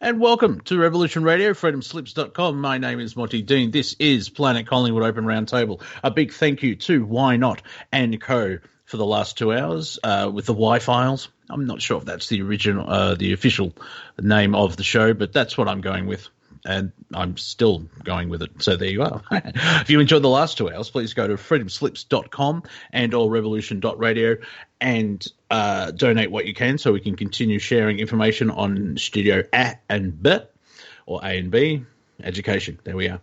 And welcome to Revolution Radio, freedomslips.com. My name is Monty Dean. This is Planet Collingwood Open Roundtable. A big thank you to Why Not and Co. for the last 2 hours with the Y-Files. I'm not sure if that's the original, the official name of the show, but that's what I'm going with. And I'm still going with it. So there you are. If you enjoyed the last 2 hours, please go to freedomslips.com and or revolution.radio and donate what you can so we can continue sharing information on Studio A and B, or A and B, education. There we are.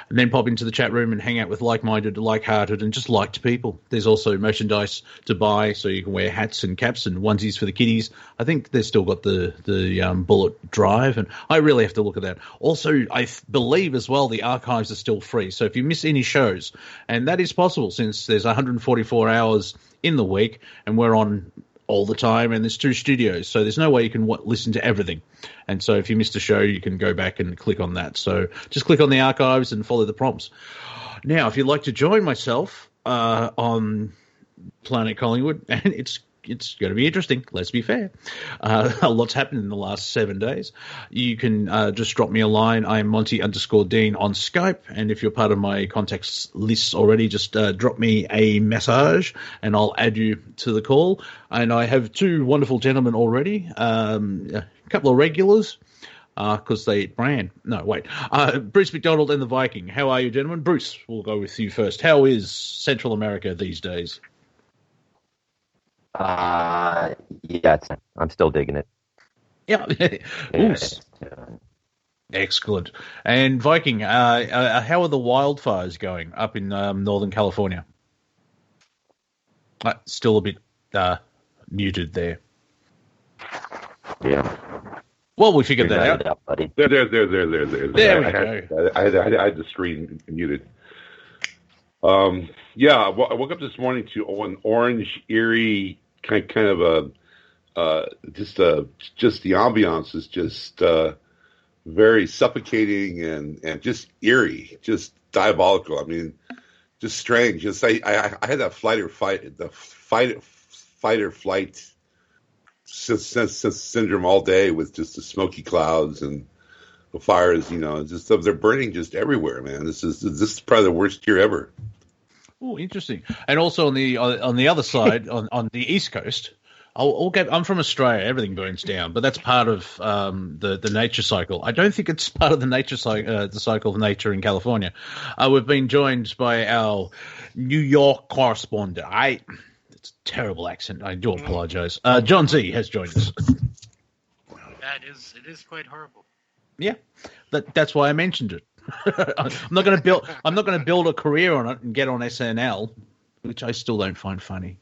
And then pop into the chat room and hang out with like-minded, like-hearted, and just liked people. There's also merchandise to buy, so you can wear hats and caps and onesies for the kiddies. I think they've still got the bullet drive, and I really have to look at that. Also, I believe as well the archives are still free, so if you miss any shows, and that is possible since there's 144 hours in the week, and we're on all the time, and there's 2 studios, so there's no way you can listen to everything. And so if you missed a show, you can go back and click on that. So just click on the archives and follow the prompts. Now, if you'd like to join myself on Planet Collingwood, and it's going to be interesting, let's be fair. A lot's happened in the last 7 days. You can just drop me a line. I am Monty_Dean on Skype. And if you're part of my contacts lists already, just drop me a message and I'll add you to the call. And I have 2 wonderful gentlemen already, a couple of regulars, because they eat bran. No, wait. Bruce MacDonald and the Viking. How are you, gentlemen? Bruce, we'll go with you first. How is Central America these days? Yeah, I'm still digging it. Yeah. Excellent. And Viking, how are the wildfires going up in Northern California? Still a bit muted there. Yeah. Well, we figured that out. Buddy. There we go. I had the screen muted. Yeah, I woke up this morning to an orange, eerie kind of just the ambiance is just very suffocating and just eerie, just diabolical. I mean, just strange. Just I had that fight or flight syndrome all day with just the smoky clouds and the fires. You know, just they're burning just everywhere, man. This is probably the worst year ever. Oh, interesting. And also on the other side, on the East Coast, I'm from Australia. Everything burns down, but that's part of the nature cycle. I don't think it's part of the nature cycle, the cycle of nature in California. We've been joined by our New York correspondent. It's a terrible accent. I do apologize. John Z has joined us. It is quite horrible. Yeah, that's why I mentioned it. I'm not going to build a career on it and get on SNL, which I still don't find funny.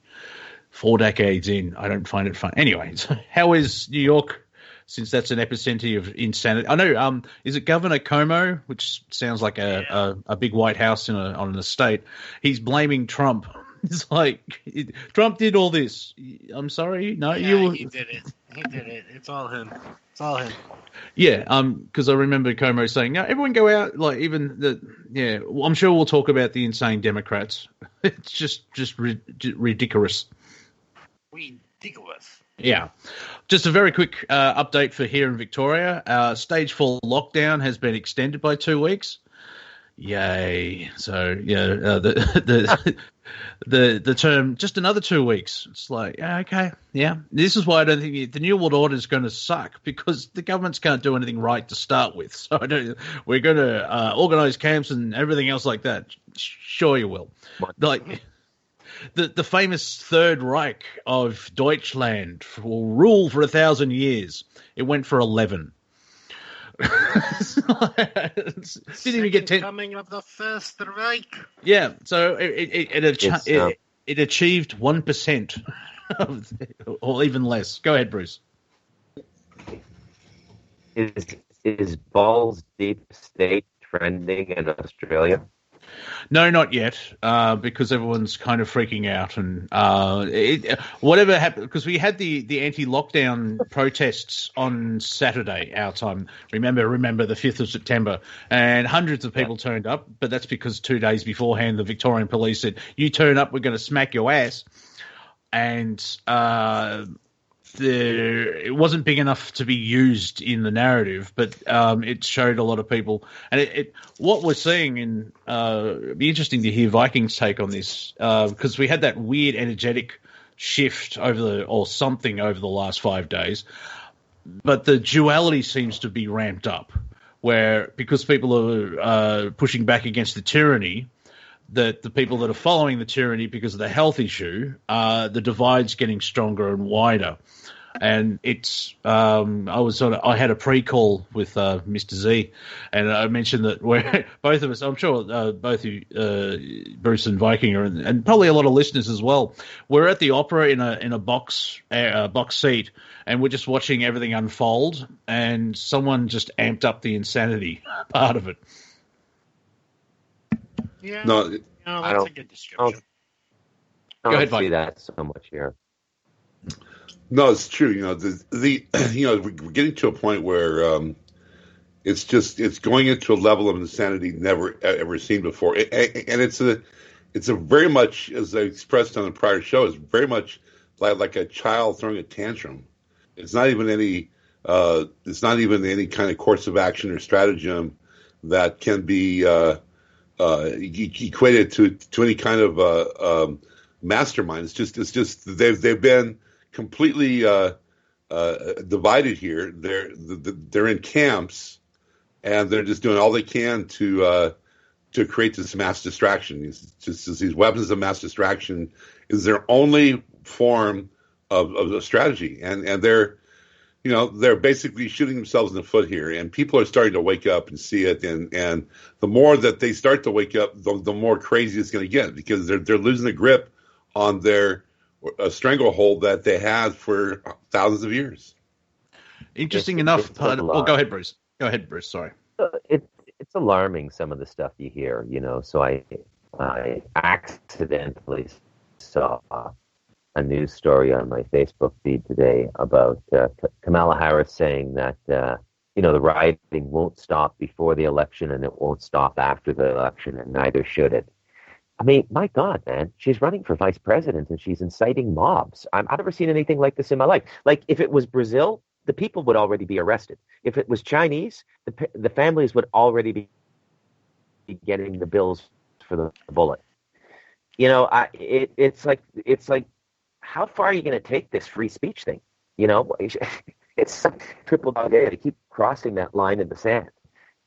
4 decades in, I don't find it fun. Anyway, so how is New York, since that's an epicenter of insanity? I know, is it Governor Cuomo, which sounds like a big White House on an estate? He's blaming Trump. It's like, Trump did all this. I'm sorry? No, he did it. He did it. It's all him. Yeah, because I remember Como saying, "No, everyone go out." Like even well, I'm sure we'll talk about the insane Democrats. It's just ridiculous. Ridiculous. Yeah. Just a very quick update for here in Victoria. Stage 4 lockdown has been extended by 2 weeks. Yay! So the term just another 2 weeks. It's like okay, yeah. This is why I don't think the New World Order is going to suck, because the governments can't do anything right to start with. So we're going to organize camps and everything else like that. Sure, you will. Like the famous Third Reich of Deutschland will rule for 1,000 years. It went for 11. Didn't even get 10. Coming of the First Reich. Yeah, so it achieved 1%, or even less. Go ahead, Bruce. Is Balls Deep State trending in Australia? No, not yet, because everyone's kind of freaking out, and whatever happened, because we had the anti-lockdown protests on Saturday, our time. Remember the 5th of September, and hundreds of people turned up, but that's because 2 days beforehand the Victorian police said, "You turn up, we're going to smack your ass," and it wasn't big enough to be used in the narrative, but it showed a lot of people. And what we're seeing it'd be interesting to hear Viking's take on this, because we had that weird energetic shift over the last 5 days, but the duality seems to be ramped up, where because people are pushing back against the tyranny, that the people that are following the tyranny because of the health issue, the divide's getting stronger and wider. And it's I had a pre-call with Mr. Z, and I mentioned that we're both of us. I'm sure both you, Bruce and Viking, and probably a lot of listeners as well. We're at the opera in a box seat, and we're just watching everything unfold. And someone just amped up the insanity part of it. Yeah. No, That's a good description. I Go ahead, don't see Mike. that so much here. no, it's true. We're getting to a point where it's going into a level of insanity never ever seen before, and it's a very much, as I expressed on the prior show, it's very much like a child throwing a tantrum. It's not even any kind of course of action or stratagem that can be equated to any kind of mastermind. It's just they've been completely divided here. They're in camps, and they're just doing all they can to create this mass distraction. These weapons of mass distraction is their only form of strategy, and they're basically shooting themselves in the foot here. And people are starting to wake up and see it, and the more that they start to wake up, the more crazy it's going to get, because they're losing the grip on their stranglehold that they had for thousands of years. Interesting It's enough. a lot. Go ahead, Bruce. Sorry. It's alarming, some of the stuff you hear, So I accidentally saw a news story on my Facebook feed today about Kamala Harris saying that the rioting won't stop before the election and it won't stop after the election, and neither should it. I mean, my God, man, she's running for vice president and she's inciting mobs. I've never seen anything like this in my life. Like, if it was Brazil, the people would already be arrested. If it was Chinese, the families would already be getting the bills for the bullet. It's like, how far are you going to take this free speech thing? It's triple dog dare to keep crossing that line in the sand.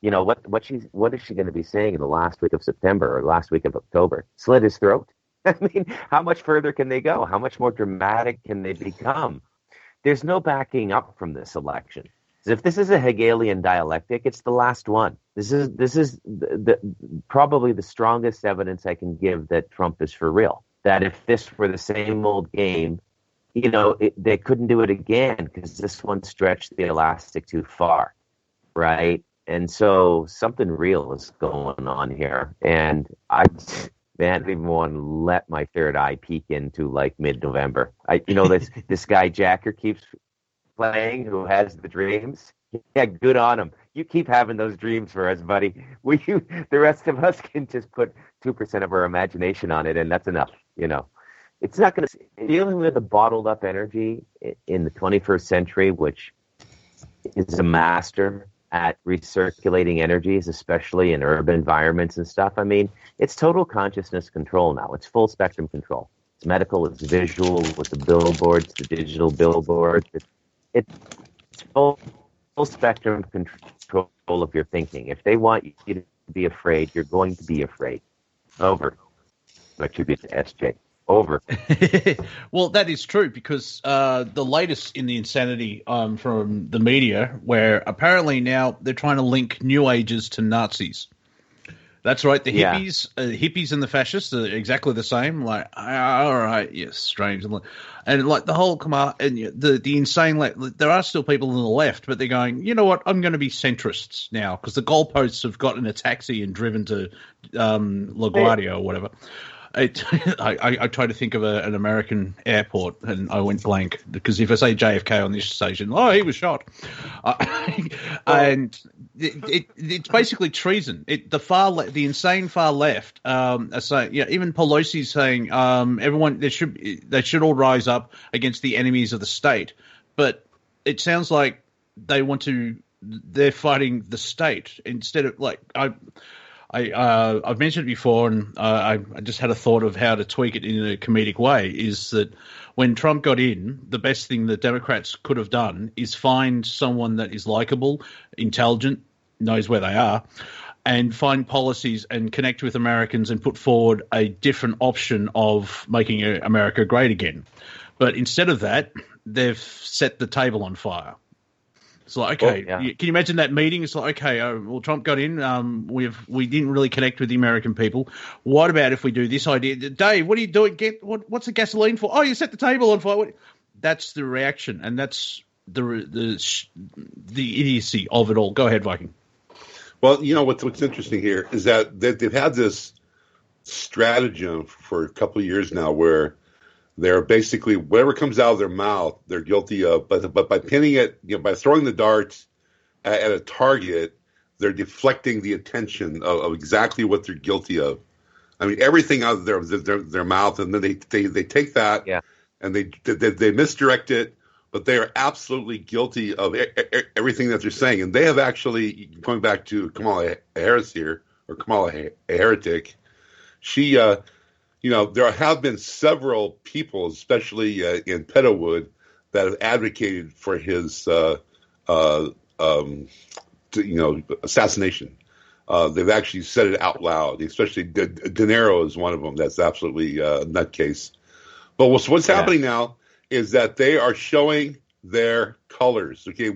What is she going to be saying in the last week of September or last week of October? Slit his throat? I mean, how much further can they go? How much more dramatic can they become? There's no backing up from this election. If this is a Hegelian dialectic, it's the last one. This is probably the strongest evidence I can give that Trump is for real. That if this were the same old game, they couldn't do it again because this one stretched the elastic too far, right? And so something real is going on here. And I don't even want to let my third eye peek into like mid-November. This guy Jacker keeps playing, who has the dreams. Yeah, good on him. You keep having those dreams for us, buddy. The rest of us can just put 2% of our imagination on it, and that's enough. It's not going to dealing with the bottled up energy in the 21st century, which is a master at recirculating energies, especially in urban environments and stuff. I mean, it's total consciousness control now. It's full spectrum control. It's medical, it's visual with the billboards, the digital billboards. It's full spectrum control of your thinking. If they want you to be afraid, you're going to be afraid. Over. I attribute to SJ. Over. Well, that is true, because the latest in the insanity from the media, where apparently now they're trying to link New Agers to Nazis. That's right. The hippies and the fascists are exactly the same. Like, all right, yes, strange, and like the whole command and the insane. There are still people on the left, but they're going, you know what? I'm going to be centrists now, because the goalposts have got in a taxi and driven to LaGuardia or whatever. I tried to think of an American airport, and I went blank, because if I say JFK on this station, he was shot. And it's basically treason. The insane far left are saying, even Pelosi's saying, everyone they should all rise up against the enemies of the state. but it sounds like they're fighting the state instead of like I've mentioned it before, and I just had a thought of how to tweak it in a comedic way. Is that when Trump got in, the best thing the Democrats could have done is find someone that is likable, intelligent, knows where they are, and find policies and connect with Americans and put forward a different option of making America great again. But instead of that, they've set the table on fire. It's like, okay, can you imagine that meeting? It's like, okay, well, Trump got in. We didn't really connect with the American people. What about if we do this idea? Dave, what are you doing? What's the gasoline for? Oh, you set the table on fire. That's the reaction, and that's the idiocy of it all. Go ahead, Viking. Well, you know what's interesting here is that they've had this stratagem for a couple of years now, where they're basically whatever comes out of their mouth, they're guilty of. But by pinning it, by throwing the darts at a target, they're deflecting the attention of exactly what they're guilty of. I mean, everything out of their mouth, and then they take that and they misdirect it. But they are absolutely guilty of everything that they're saying, and they have actually, going back to Kamala Harris here, or Kamala Heretic, she. There have been several people, especially in Petalwood, that have advocated for his, assassination. They've actually said it out loud. Especially De Niro is one of them. That's absolutely a nutcase. But what's happening now is that they are showing their colors. Okay,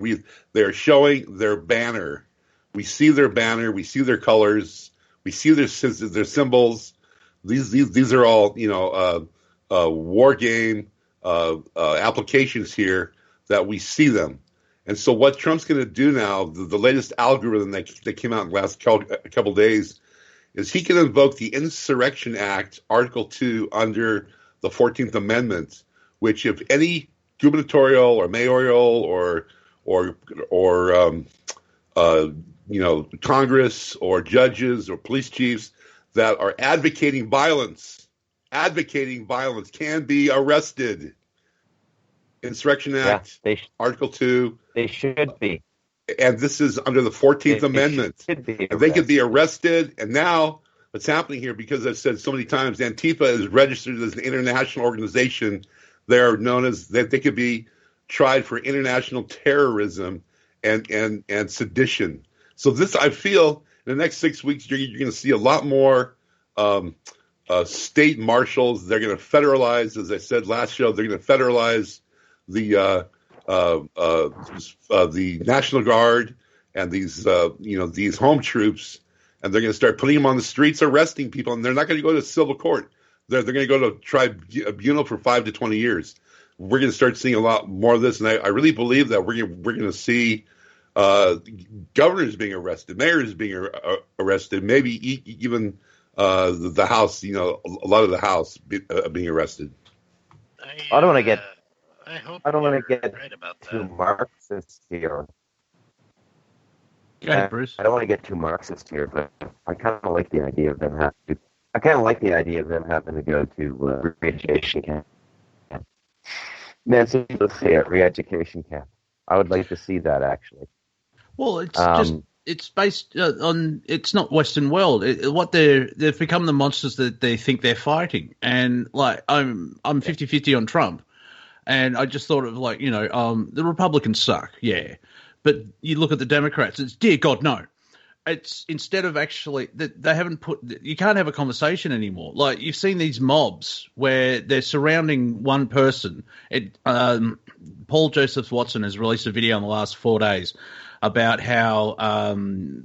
they're showing their banner. We see their banner. We see their colors. We see their symbols. These are all war game applications here that we see them. And so what Trump's going to do now, the latest algorithm that came out in the last couple of days, is he can invoke the Insurrection Act, Article 2, under the 14th Amendment, which if any gubernatorial or mayoral or Congress or judges or police chiefs that are advocating violence can be arrested. Insurrection Act, Article 2. They should be. And this is under the 14th Amendment. They could be arrested. And now what's happening here, because I've said so many times, Antifa is registered as an international organization. They're known as, that they could be tried for international terrorism and sedition. So this, I feel, in the next 6 weeks, you're going to see a lot more state marshals. They're going to federalize, as I said last show, they're going to federalize the National Guard and these home troops, and they're going to start putting them on the streets, arresting people, and they're not going to go to civil court. They're going to go to tribunal for 5 to 20 years. We're going to start seeing a lot more of this, and I really believe that we're going to see governors being arrested, mayors being arrested, maybe even the House. A lot of the House being arrested. I don't want to get. I hope I don't want to get right about too that. Marxist here. Go ahead, Bruce. I don't want to get too Marxist here, but I kind of like the idea of them having to go to re-education camp. Nancy, let's say a re-education camp. I would like to see that, actually. Well, it's based on, it's not Western world. They've become the monsters that they think they're fighting. And like, I'm 50-50 on Trump. And I just thought of the Republicans suck. Yeah. But you look at the Democrats, it's dear God, no. It's instead of actually, they haven't you can't have a conversation anymore. Like, you've seen these mobs where they're surrounding one person. Paul Joseph Watson has released a video in the last 4 days about how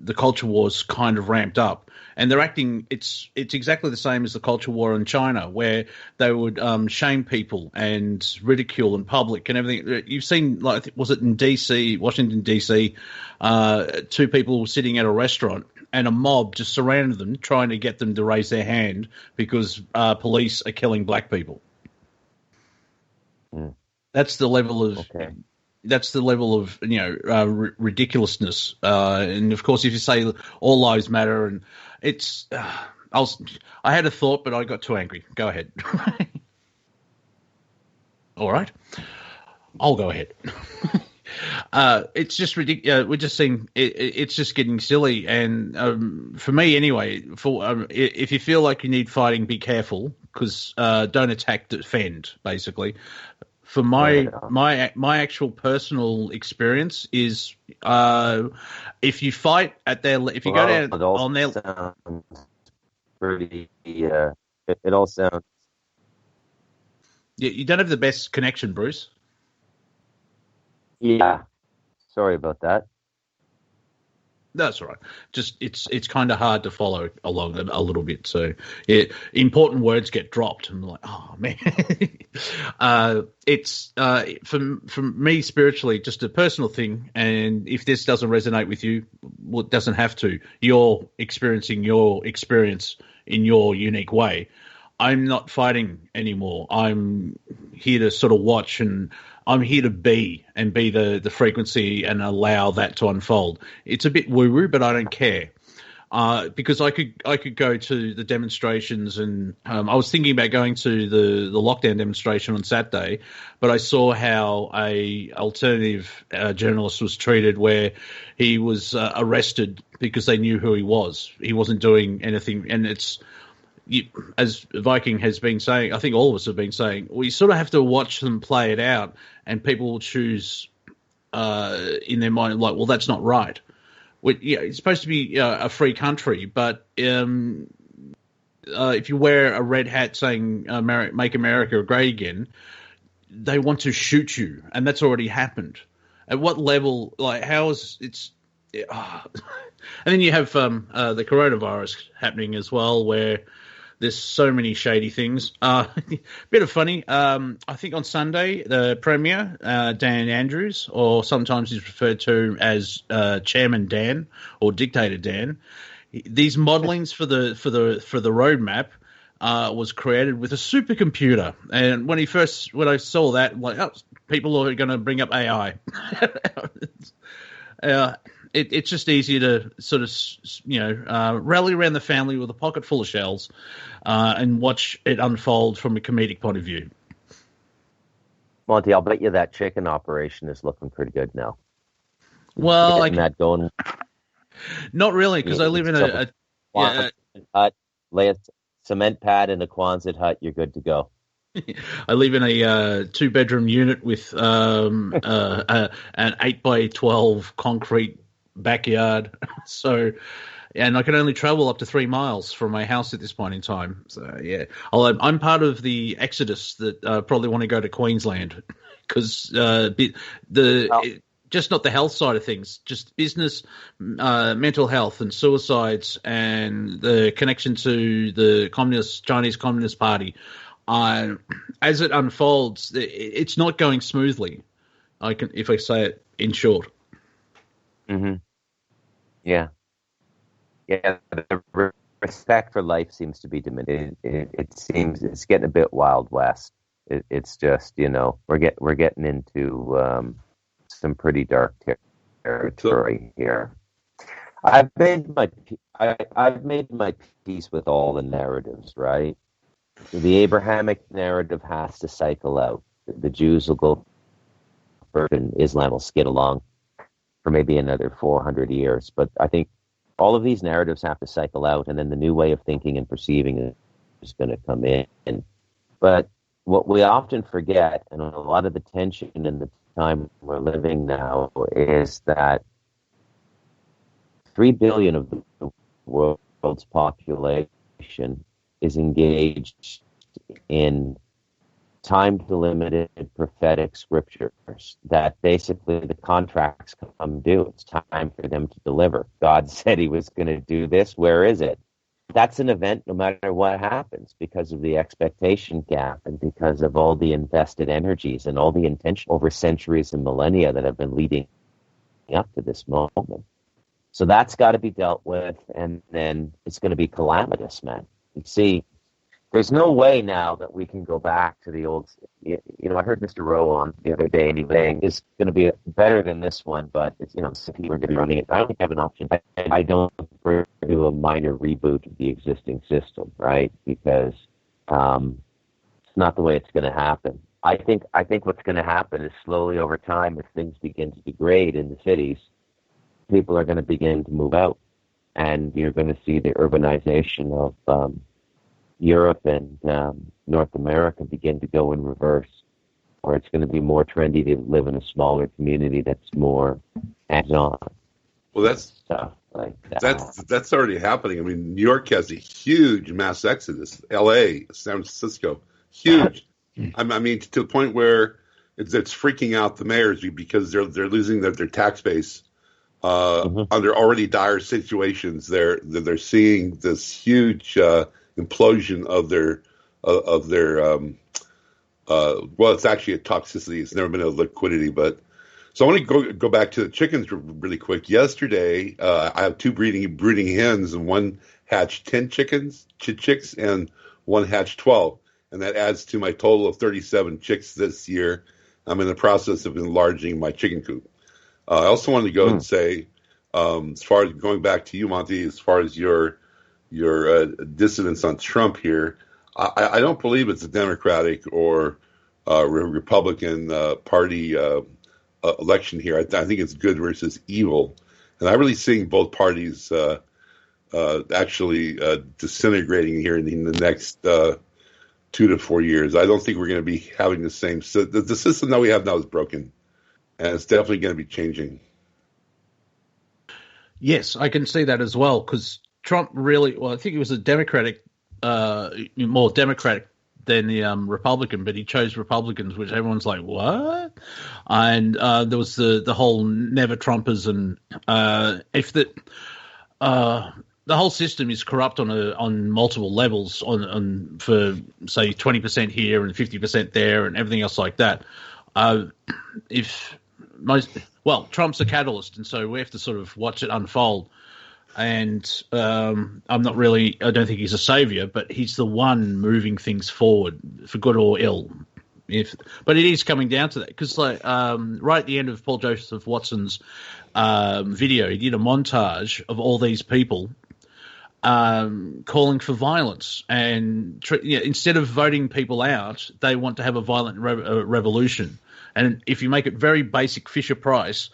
the culture war's kind of ramped up. And they're acting, it's exactly the same as the culture war in China, where they would shame people and ridicule in public and everything. You've seen, like, was it in D.C., Washington, D.C., 2 people sitting at a restaurant and a mob just surrounded them, trying to get them to raise their hand because police are killing black people. Mm. That's the level of... Okay. That's the level of ridiculousness, and of course, if you say all lives matter, and it's, I had a thought, but I got too angry. Go ahead. All right. I'll go ahead. It's just ridiculous. We're just seeing it's just getting silly. And for me, anyway, if you feel like you need fighting, be careful because don't attack, defend. Basically, for my actual personal experience is if you fight at their if you go down on their pretty it all sounds. You don't have the best connection, Bruce. Yeah, sorry about that. That's all right. Just it's kind of hard to follow along a little bit. So important words get dropped, and I'm like, oh man. It's for me spiritually just a personal thing. And if this doesn't resonate with you, well, it doesn't have to. You're experiencing your experience in your unique way. I'm not fighting anymore. I'm here to sort of watch, and I'm here to be the frequency and allow that to unfold. It's a bit woo-woo, but I don't care. Because I could go to the demonstrations, and I was thinking about going to the lockdown demonstration on Saturday, but I saw how a alternative journalist was treated, where he was arrested because they knew who he was. He wasn't doing anything, and it's... as Viking has been saying, I think all of us have been saying, we sort of have to watch them play it out, and people will choose in their mind, like, well, that's not right. It's supposed to be a free country, but if you wear a red hat saying "Make America Great Again," they want to shoot you, and that's already happened. At what level? Like, how is it's? And then you have the coronavirus happening as well, where there's so many shady things. Bit of funny. I think on Sunday, the Premier, Dan Andrews, or sometimes he's referred to as Chairman Dan or Dictator Dan, these modelings for the roadmap was created with a supercomputer. And when I saw that, I'm like, oh, people are going to bring up AI. It's just easier to sort of, rally around the family with a pocket full of shells and watch it unfold from a comedic point of view. Monty, I'll bet you that chicken operation is looking pretty good now. Well, that going. Not really, because I live in a hut, lay a cement pad in a Quonset hut, you're good to go. I live in a 2-bedroom unit with an 8x12 concrete backyard. So, and I can only travel up to 3 miles from my house at this point in time. So, yeah, I'm part of the exodus that probably want to go to Queensland because just not the health side of things, just business, mental health and suicides and the connection to the Chinese Communist Party. As it unfolds, it's not going smoothly. If I say it in short. Mm-hmm. Yeah. The respect for life seems to be diminished. It seems it's getting a bit Wild West. It's just we're getting into some pretty dark territory here. I've made my peace with all the narratives, right? The Abrahamic narrative has to cycle out. The Jews will go first, and Islam will skid along for maybe another 400 years. But I think all of these narratives have to cycle out, and then the new way of thinking and perceiving is going to come in. But what we often forget, and a lot of the tension in the time we're living now, is that 3 billion of the world's population is engaged in time-delimited prophetic scriptures that basically the contracts come due. It's time for them to deliver. God said he was going to do this. Where is it? That's an event no matter what happens because of the expectation gap and because of all the invested energies and all the intention over centuries and millennia that have been leading up to this moment. So that's got to be dealt with, and then it's going to be calamitous, man. You see, there's no way now that we can go back to the old. I heard Mr. Rowe on the other day, and he was saying it's going to be better than this one, but it's some people are going to be running it. I don't have an option. I don't do a minor reboot of the existing system, right? Because it's not the way it's going to happen. I think what's going to happen is slowly over time, as things begin to degrade in the cities, people are going to begin to move out, and you're going to see the urbanization of Europe and North America begin to go in reverse, where it's going to be more trendy to live in a smaller community that's more hands-on. Well, that's stuff like that. That's already happening. I mean, New York has a huge mass exodus. L.A., San Francisco, huge. I mean, to the point where it's freaking out the mayors because they're losing their tax base under already dire situations. They're seeing this huge implosion of their well, it's actually a toxicity. It's never been a liquidity, but. So I want to go back to the chickens really quick. Yesterday, I have two breeding hens, and one hatched 10 chicks, and one hatched 12. And that adds to my total of 37 chicks this year. I'm in the process of enlarging my chicken coop. I also wanted to go and say, as far as going back to you, Monty, as far as your dissidence on Trump here, I don't believe it's a Democratic or Republican party election here. I think it's good versus evil, and I'm really seeing both parties actually disintegrating here in the next 2 to 4 years. I don't think we're going to be having the same. The system that we have now is broken, and it's definitely going to be changing. Yes, I can see that as well, because Trump really, well, I think he was a Democratic, more Democratic than the Republican, but he chose Republicans, which everyone's like, what? And there was the whole never Trumpers, and if the whole system is corrupt on multiple levels, on for say 20% here and 50% there and everything else like that. Trump's a catalyst, and so we have to sort of watch it unfold. And I don't think he's a savior, but he's the one moving things forward for good or ill. But it is coming down to that, because right at the end of Paul Joseph Watson's video, he did a montage of all these people calling for violence, and instead of voting people out, they want to have a violent revolution. And if you make it very basic Fisher Price,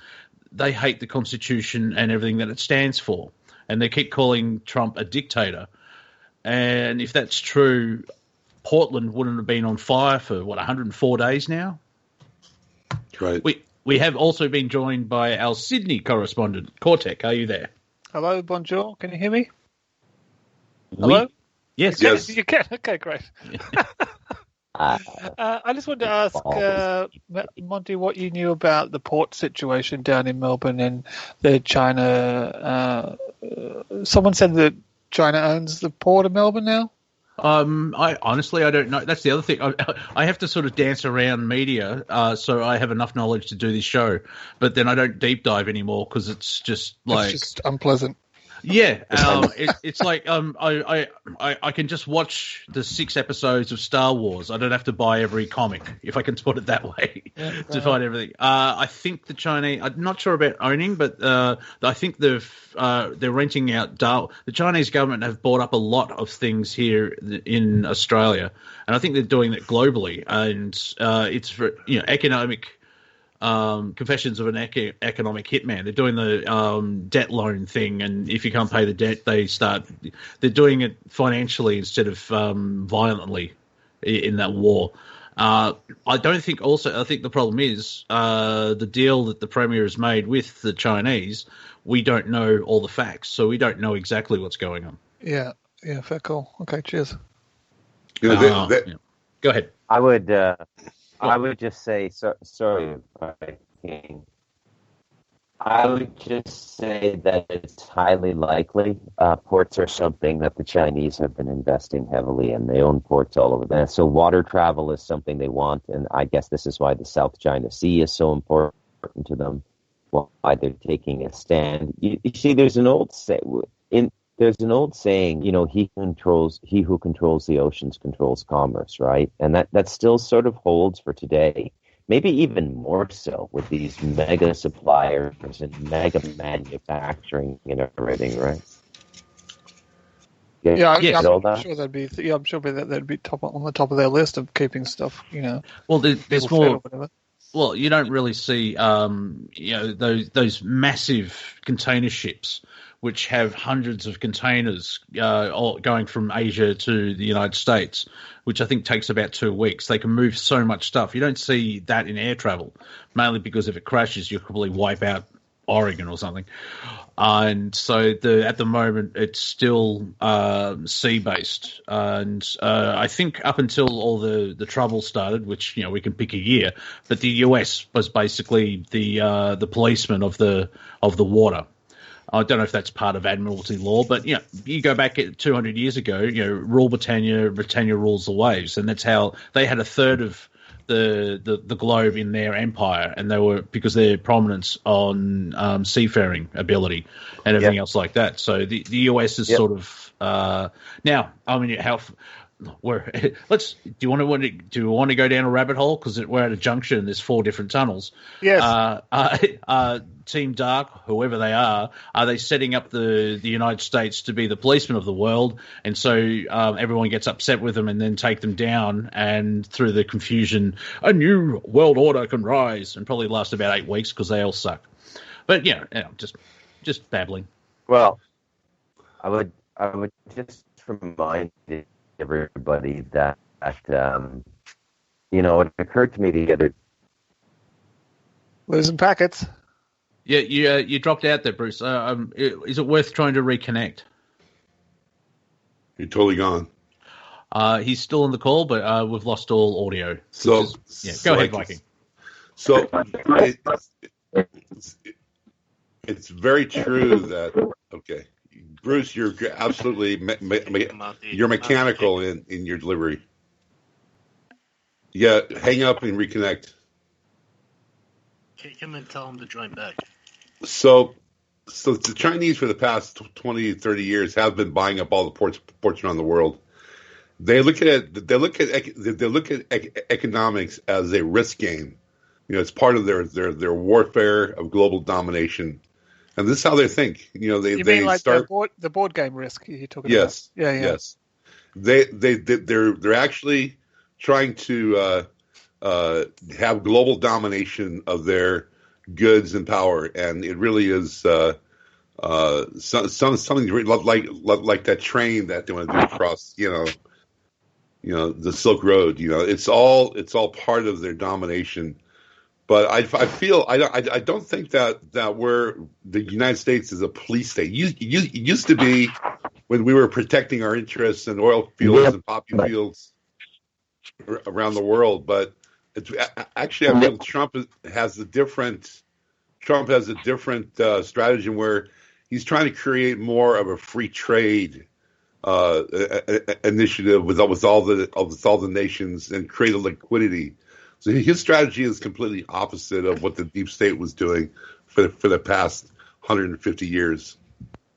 they hate the Constitution and everything that it stands for. And they keep calling Trump a dictator. And if that's true, Portland wouldn't have been on fire for, 104 days now? Right. We have also been joined by our Sydney correspondent, Cortek. Are you there? Hello, bonjour. Can you hear me? Hello? Yes. Yes. You can? Okay, great. I just wanted to ask, Monty, what you knew about the port situation down in Melbourne and the China. Someone said that China owns the port of Melbourne now. I honestly don't know. That's the other thing. I have to sort of dance around media, so I have enough knowledge to do this show, but then I don't deep dive anymore because it's just like it's just unpleasant. Yeah, it's like I can just watch the 6 episodes of Star Wars. I don't have to buy every comic, if I can put it that way, to find everything. I think the Chinese, I'm not sure about owning, but I think they're renting out. The Chinese government have bought up a lot of things here in Australia, and I think they're doing that globally. And it's for economic. Confessions of an economic hitman. They're doing the debt loan thing, and if you can't pay the debt, they're doing it financially instead of violently in that war. I think the problem is the deal that the Premier has made with the Chinese, we don't know all the facts, so we don't know exactly what's going on. Yeah, fair call. Okay, cheers. Go ahead. I would just say, sorry, Viking. I would just say that it's highly likely ports are something that the Chinese have been investing heavily in. They own ports all over there. So water travel is something they want, and I guess this is why the South China Sea is so important to them, why they're taking a stand. You see, there's an old saying, he who controls the oceans controls commerce, right? And that still sort of holds for today. Maybe even more so with these mega suppliers and mega manufacturing and everything, right? I'm all that. sure I'm sure that'd be on the top of their list of keeping stuff. Well, there's people fed more. or whatever. Well, you don't really see, those massive container ships, which have hundreds of containers all going from Asia to the United States, which I think takes about 2 weeks. They can move so much stuff. You don't see that in air travel, mainly because if it crashes, you'll probably wipe out Oregon or something. And so at the moment, it's still sea-based. And I think up until all the trouble started, which, we can pick a year, but the US was basically the policeman of the water. I don't know if that's part of Admiralty law, but you go back 200 years ago, rule Britannia rules the waves, and that's how they had a third of the globe in their empire, and they were because their prominence on seafaring ability and everything else like that. So the US is sort of now. I mean, do you want to go down a rabbit hole because we're at a junction? There's 4 different tunnels. Yes. Team Dark, whoever they are they setting up the United States to be the policeman of the world? And so everyone gets upset with them and then take them down. And through the confusion, a new world order can rise, and probably last about 8 weeks because they all suck. But just babbling. Well, I would just remind everybody that it occurred to me the other. Losing packets. Yeah, you dropped out there, Bruce. Is it worth trying to reconnect? You're totally gone. He's still on the call, but we've lost all audio. So, go ahead, Viking. So it's very true that Bruce, you're absolutely you're mechanical in your delivery. Yeah, hang up and reconnect. Kick him and tell him to join back. So the Chinese for the past 20, 30 years have been buying up all the ports around the world. They look at economics as a risk game. It's part of their warfare of global domination. And this is how they think. You mean like the board game risk you're talking about? Yes. Yeah. Yes. They're actually trying to have global domination of their goods and power, and it really is something like that train that they want to do across the Silk Road. It's all part of their domination. But I feel I don't think that we're the United States is a police state. It used to be when we were protecting our interests in oil fields and poppy fields around the world. But it's actually I feel Trump has a different strategy where he's trying to create more of a free trade initiative with all the nations and create a liquidity. So his strategy is completely opposite of what the deep state was doing for the past 150 years.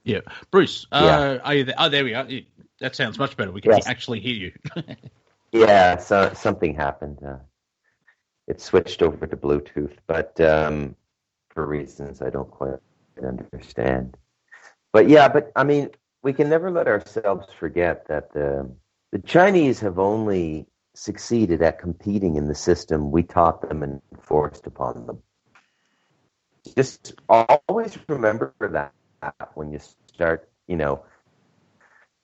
Yeah, Bruce, are you there? Oh, there we are. That sounds much better. We can actually hear you. Yeah, so something happened. It switched over to Bluetooth, but for reasons I don't quite understand. But I mean, we can never let ourselves forget that the Chinese have only succeeded at competing in the system we taught them and forced upon them. Just always remember that when you start,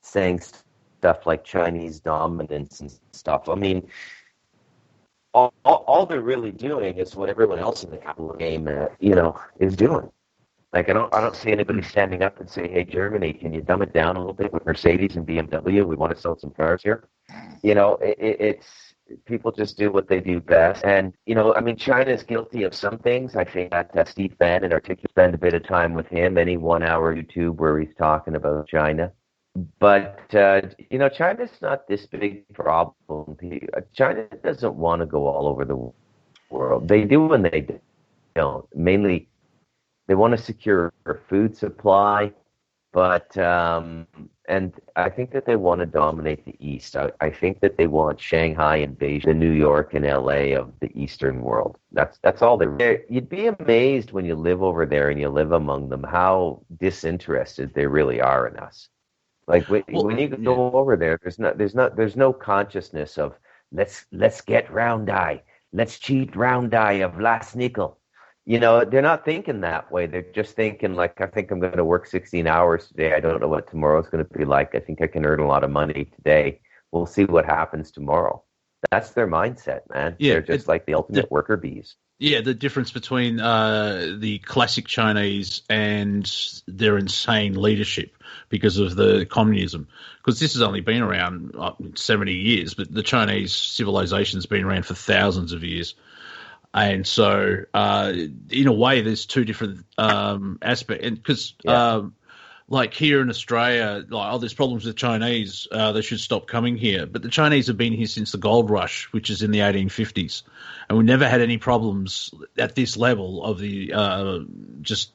saying stuff like Chinese dominance and stuff. I mean, all they're really doing is what everyone else in the capital game, is doing. Like I don't see anybody standing up and say, "Hey, Germany, can you dumb it down a little bit with Mercedes and BMW? We want to sell some cars here." It's people just do what they do best. And, I mean, China is guilty of some things. I think that Steve Bannon spend a bit of time with him, any 1 hour YouTube where he's talking about China. But, China's not this big problem. China doesn't want to go all over the world. They do and they don't. Mainly, they want to secure food supply, but and I think that they want to dominate the East. I think that they want Shanghai and Beijing, New York and LA of the Eastern world. That's all you'd be amazed when you live over there and you live among them how disinterested they really are in us. Like when you go over there, there's no consciousness of let's get round eye, let's cheat round eye of last nickel. They're not thinking that way. They're just thinking like, I think I'm going to work 16 hours today. I don't know what tomorrow's going to be like. I think I can earn a lot of money today. We'll see what happens tomorrow. That's their mindset, man. Yeah, they're just like the ultimate worker bees. Yeah, the difference between the classic Chinese and their insane leadership because of the communism. Because this has only been around 70 years, but the Chinese civilization's been around for thousands of years. And so, in a way, there's two different aspects. Because, like here in Australia, there's problems with Chinese. They should stop coming here. But the Chinese have been here since the gold rush, which is in the 1850s. And we never had any problems at this level of the just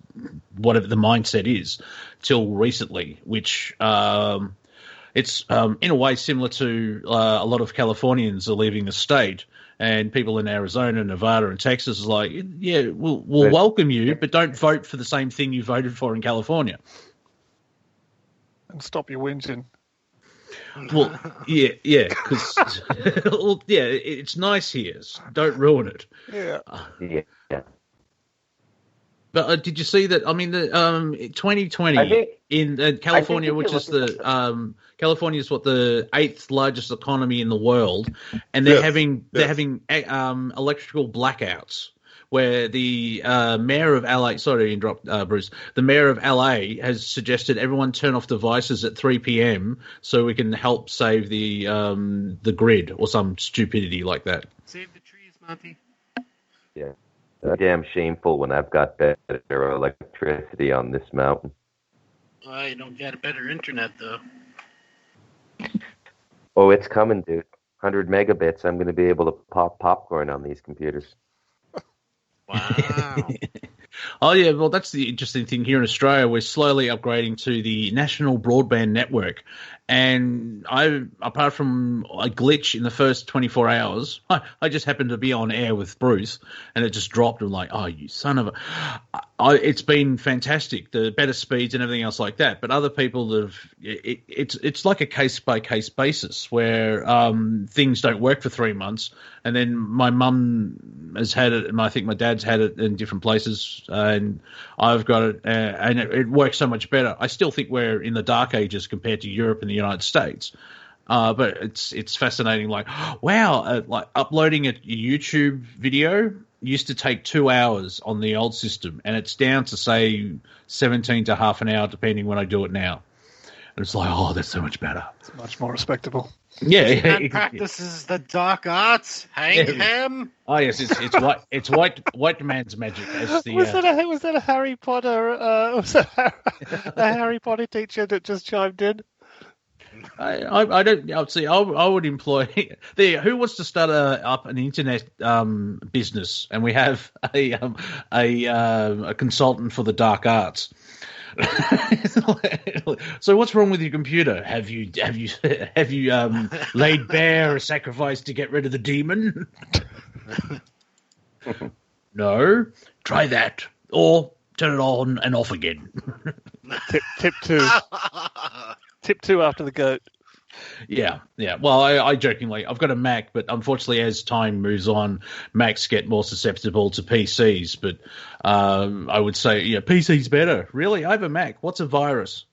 whatever the mindset is till recently, which it's in a way similar to a lot of Californians are leaving the state. And people in Arizona, Nevada, and Texas is like, yeah, we'll welcome you, but don't vote for the same thing you voted for in California. And stop your whinging. Well, yeah, because it's nice here. So don't ruin it. Yeah. But did you see that? I mean, the 2020 in California, which is California is the 8th largest economy in the world, and they're having electrical blackouts. Where the mayor of LA, sorry to interrupt, Bruce, the mayor of LA has suggested everyone turn off devices at 3 p.m. so we can help save the grid or some stupidity like that. Save the trees, Monty. Yeah. Damn shameful when I've got better electricity on this mountain. Well, you don't get a better internet, though. Oh, it's coming, dude. 100 megabits. I'm going to be able to pop popcorn on these computers. Wow. Oh, yeah, well, that's the interesting thing here in Australia. We're slowly upgrading to the national broadband network. And apart from a glitch in the first 24 hours, I just happened to be on air with Bruce, and it just dropped. I'm like, oh, you son of a... It's been fantastic, the better speeds and everything else like that. But other people it's like a case-by-case basis where things don't work for 3 months. And then my mum has had it, and I think my dad's had it in different places, and I've got it, and it works so much better. I still think we're in the dark ages compared to Europe and the United States. But it's fascinating. Like, wow, like uploading a YouTube video used to take 2 hours on the old system, and it's down to, say, 17 to half an hour, depending when I do it now. And it's like, oh, that's so much better. It's much more respectable. Yeah, Man practices the dark arts. Hang him. Oh yes, it's white man's magic. As the, was that a Harry Potter? Was that a Harry Potter teacher that just chimed in? I don't see. I would employ who wants to start up an internet business, and we have a consultant for the dark arts. So what's wrong with your computer? Have you laid bare a sacrifice to get rid of the demon? No, try that, or turn it on and off again. Tip 2. Tip 2 after the goat. Yeah. Well, I jokingly, I've got a Mac, but unfortunately, as time moves on, Macs get more susceptible to PCs. But I would say, PC's better. Really, I have a Mac. What's a virus?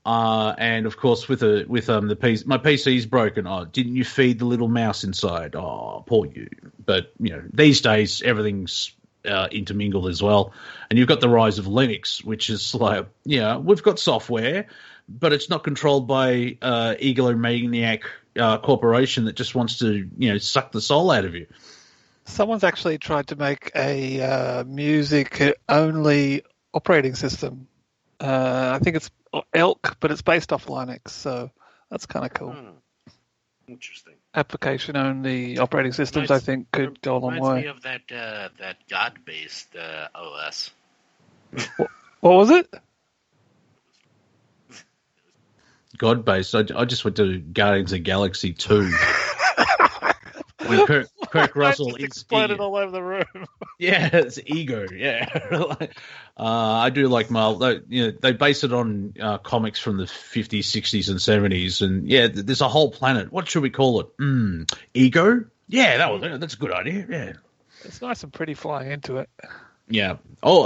And of course, with the PC, my PC's broken. Oh, didn't you feed the little mouse inside? Oh, poor you. But these days everything's intermingled as well, and you've got the rise of Linux, which is like, we've got software, but it's not controlled by egomaniac corporation that just wants to suck the soul out of you. Someone's actually tried to make a music-only operating system. I think it's Elk, but it's based off Linux, so that's kind of cool. Interesting. Application-only operating systems, I think, could go a long way. Reminds me of that God-based OS. What was it? God-based. I just went to Guardians of the Galaxy 2. Kurt Russell just is exploded all over the room. Yeah, it's ego. Yeah, I do like Marvel. They base it on comics from the 50s, 60s, and 70s, and yeah, there's a whole planet. What should we call it? Ego? Yeah, that's a good idea. Yeah, it's nice and pretty flying into it. Yeah. Oh,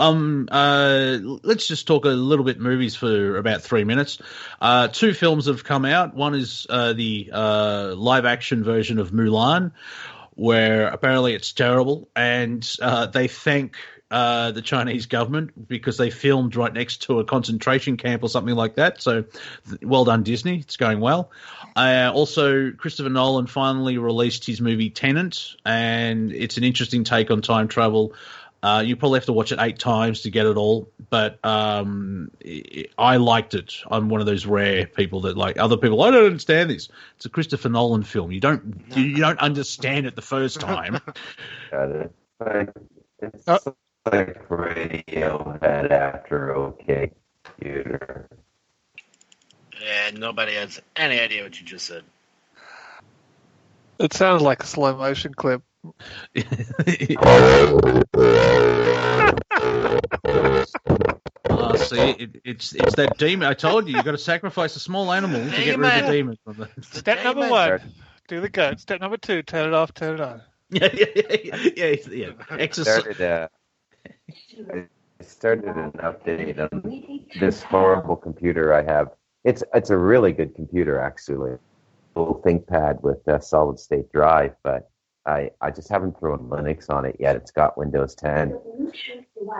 let's just talk a little bit movies for about 3 minutes. 2 films have come out. One is the live action version of Mulan, where apparently it's terrible, and they thank the Chinese government because they filmed right next to a concentration camp or something like that. So, well done, Disney. It's going well. Also, Christopher Nolan finally released his movie Tenet, and it's an interesting take on time travel. You probably have to watch it 8 times to get it all, but I liked it. I'm one of those rare people that like other people. I don't understand this. It's a Christopher Nolan film. You don't understand it the first time. Got it. It's like Radiohead after OK Computer. Yeah, nobody has any idea what you just said. It sounds like a slow motion clip. See, it's that demon. I told you, got to sacrifice a small animal to get rid of the demon. Step number 1, do the goat. Step number 2, turn it off, turn it on. Yeah. I started an update on this horrible computer I have. It's a really good computer, actually. A little ThinkPad with a solid state drive, but I just haven't thrown Linux on it yet. It's got Windows 10,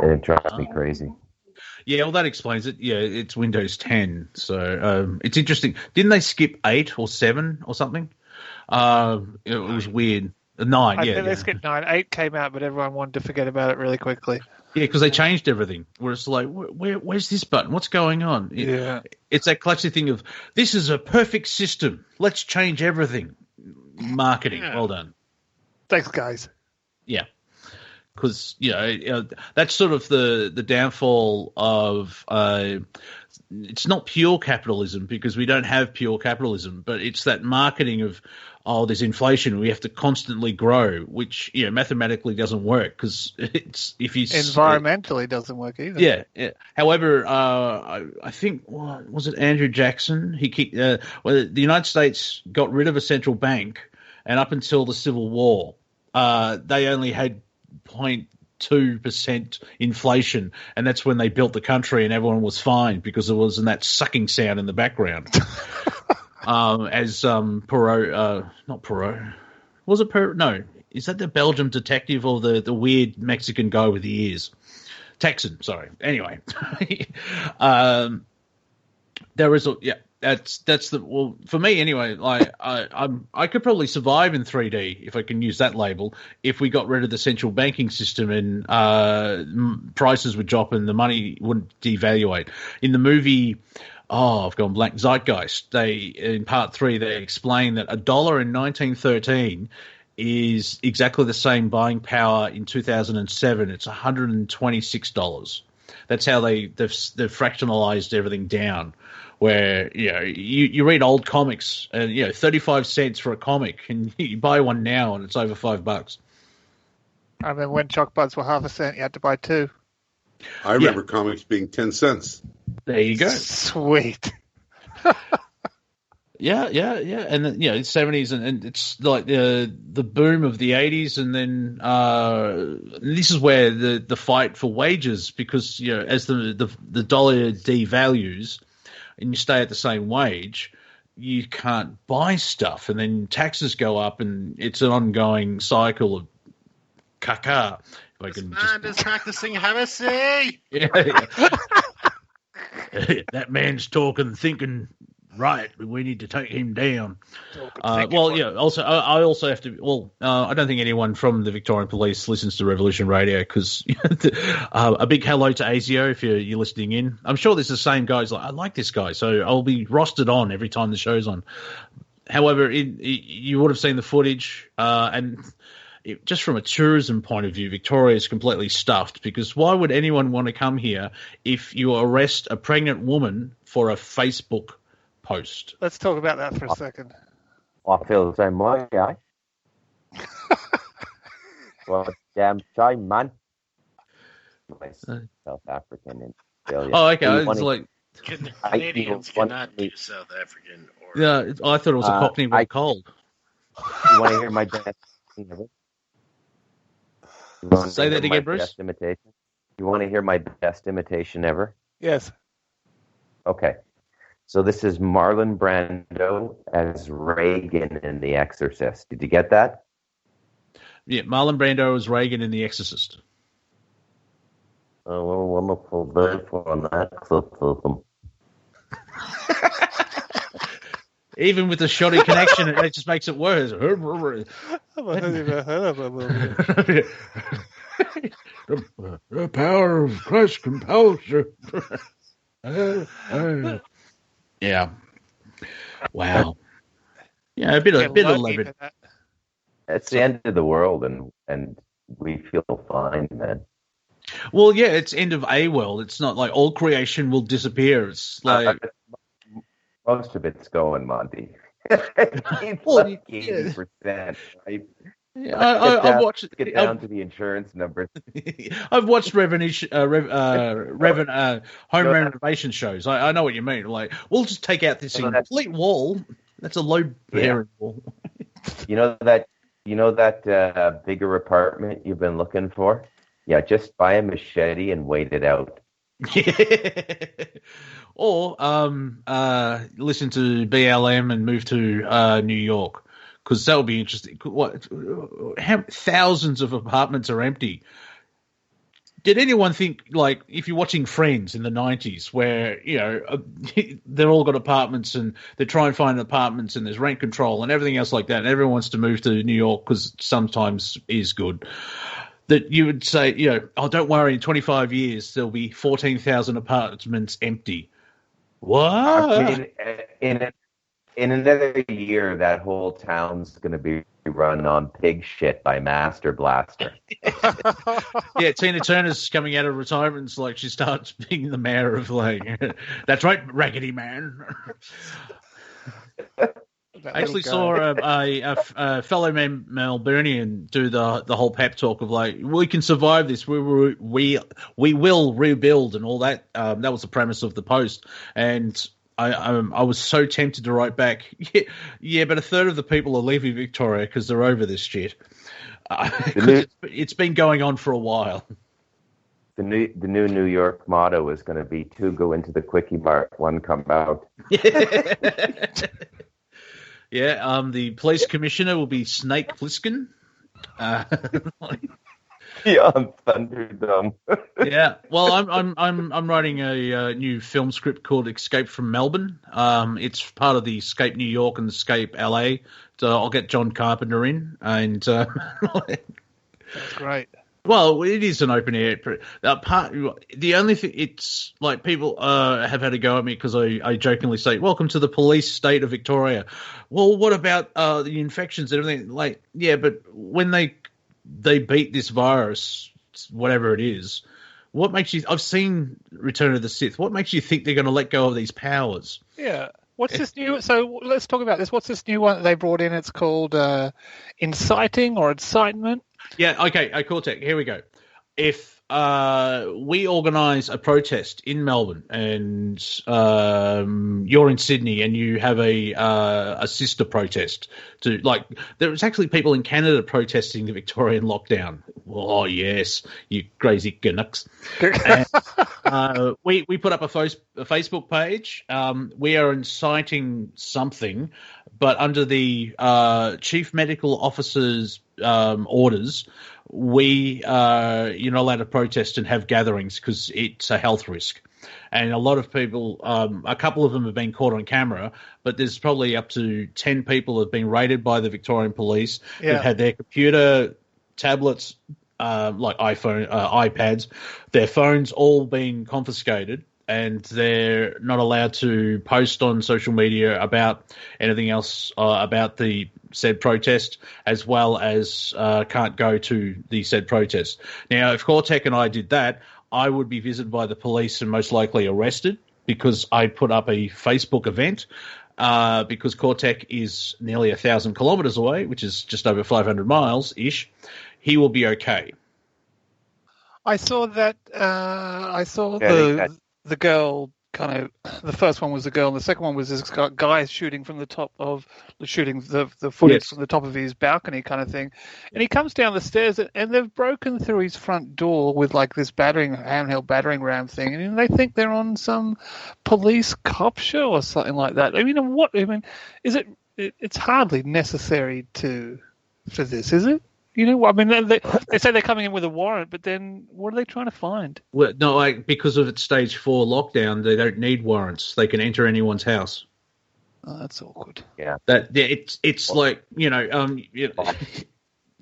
and it drives me crazy. Yeah, well, that explains it. Yeah, it's Windows 10, so it's interesting. Didn't they skip 8 or 7 or something? It was weird. 9, I think they skipped 9. 8 came out, but everyone wanted to forget about it really quickly. Yeah, because they changed everything. Where it's like, where's this button? What's going on? It's that classic thing of, this is a perfect system. Let's change everything. Marketing. Yeah. Well done. Thanks, guys. Yeah. Because, that's sort of the downfall of it's not pure capitalism because we don't have pure capitalism, but it's that marketing of, there's inflation, we have to constantly grow, which mathematically doesn't work because it's environmentally doesn't work either. Yeah. However, I think was it Andrew Jackson? The United States got rid of a central bank, and up until the Civil War, they only had 0.2% inflation, and that's when they built the country, and everyone was fine because there wasn't that sucking sound in the background. As Perot, not Perot, was it Perot? No, is that the Belgium detective or the weird Mexican guy with the ears? Texan, sorry. Anyway, there is that's for me anyway. Like I could probably survive in 3D if I can use that label. If we got rid of the central banking system and prices would drop and the money wouldn't devaluate. In the movie. I've gone blank. Zeitgeist. In part 3, they explain that $1 in 1913 is exactly the same buying power in 2007. It's $126. That's how they've fractionalized everything down. Where you read old comics and 35 cents for a comic, and you buy one now and it's over $5. I remember when Choc Buds were half a cent, you had to buy 2. I remember comics being 10 cents. There you go. Sweet. Yeah. And then, it's 70s and it's like the boom of the 80s, and then this is where the fight for wages, because as the dollar devalues and you stay at the same wage, you can't buy stuff, and then taxes go up, and it's an ongoing cycle of caca. This man is practicing heresy. Yeah. That man's thinking right. We need to take him down. Also, I also have to. Well, I don't think anyone from the Victorian Police listens to Revolution Radio because a big hello to ASIO if you're listening in. I'm sure there's the same guys. Like, I like this guy, so I'll be rostered on every time the show's on. However, you would have seen the footage, and just from a tourism point of view, Victoria is completely stuffed, because why would anyone want to come here if you arrest a pregnant woman for a Facebook post? Let's talk about that for a second. I feel the same way, guy. Well, damn shy, man. South African in Australia. Oh, okay. So It's like, Canadians cannot do South African. Or yeah, I thought it was a Cockney with a cold. You want to hear my best ever? Say that again, Bruce. Best imitation? You want to hear my best imitation ever? Yes. Okay. So this is Marlon Brando as Reagan in The Exorcist. Did you get that? Yeah, Marlon Brando as Reagan in The Exorcist. Oh, wonderful day for an exorcism. Even with the shoddy connection, it just makes it worse. The power of Christ compels you. Yeah. Wow. Yeah, a bit of levity. It's the end of the world, and we feel fine, man. Well, yeah, it's end of a world. It's not like all creation will disappear. It's like most of it's going, Monty. Well, 80%, right? Yeah, I've watched. Get down to the insurance numbers. I've watched home renovation shows. I know what you mean. Like, we'll just take out this complete wall. That's a low bearing wall. You know that bigger apartment you've been looking for? Yeah, just buy a machete and wait it out. Or listen to BLM and move to New York, because that would be interesting. How thousands of apartments are empty? Did anyone think, like, if you're watching Friends in the 90s, where, they're all got apartments and they try and find apartments and there's rent control and everything else like that, and everyone wants to move to New York because sometimes is good, that you would say, oh, don't worry, in 25 years there'll be 14,000 apartments empty. What? I mean, in another year, that whole town's going to be run on pig shit by Master Blaster. Yeah, Tina Turner's coming out of retirement. It's like she starts being the mayor of, like, that's right, Raggedy Man. I actually saw a fellow Melburnian do the whole pep talk of, like, we can survive this. We will rebuild and all that. That was the premise of the post, and I was so tempted to write back, yeah, but a third of the people are leaving Victoria because they're over this shit. It's been going on for a while. The new New York motto is going to be 2 go into the Quickie Mart, 1 come out. Yeah, the police commissioner will be Snake Plissken. On Thunderdome. Yeah, well, I'm writing a new film script called Escape from Melbourne. It's part of the Escape New York and Escape LA. So I'll get John Carpenter in, and that's great. Well, it is an open air. The only thing, it's like people have had a go at me because I jokingly say, "Welcome to the police state of Victoria." Well, what about the infections and everything? Like, yeah, but when they beat this virus, whatever it is, what makes you? I've seen Return of the Sith. What makes you think they're going to let go of these powers? Yeah. What's this new? So let's talk about this. What's this new one that they brought in? It's called inciting or incitement. Yeah, okay, Cortek, here we go. If we organise a protest in Melbourne and you're in Sydney and you have a sister protest, there was actually people in Canada protesting the Victorian lockdown. Oh, yes, you crazy Canucks. And, we put up a Facebook page. We are inciting something, but under the Chief Medical Officer's orders, you're not allowed to protest and have gatherings because it's a health risk. And a lot of people, a couple of them have been caught on camera, but there's probably up to 10 people have been raided by the Victorian police. Yeah. They've had their computer, tablets, like iPads, their phones all been confiscated, and they're not allowed to post on social media about anything else about the said protest, as well as can't go to the said protest. Now, if Cortek and I did that, I would be visited by the police and most likely arrested because I put up a Facebook event because Cortek is nearly 1,000 kilometres away, which is just over 500 miles-ish. he will be okay. I saw that. I saw Yeah, the girl kind of. The first one was the girl, and the second one was this guy shooting from the top of shooting the footage from the top of his balcony, kind of thing. And he comes down the stairs, and they've broken through his front door with like this handheld battering ram thing, and they think they're on some police cop show or something like that. I mean, what? I mean, is it? It's hardly necessary for this, is it? You know, I mean, they say they're coming in with a warrant, but then what are they trying to find? Well, no, because of its stage 4 lockdown, they don't need warrants. They can enter anyone's house. Oh, that's awkward. Yeah. It's like, you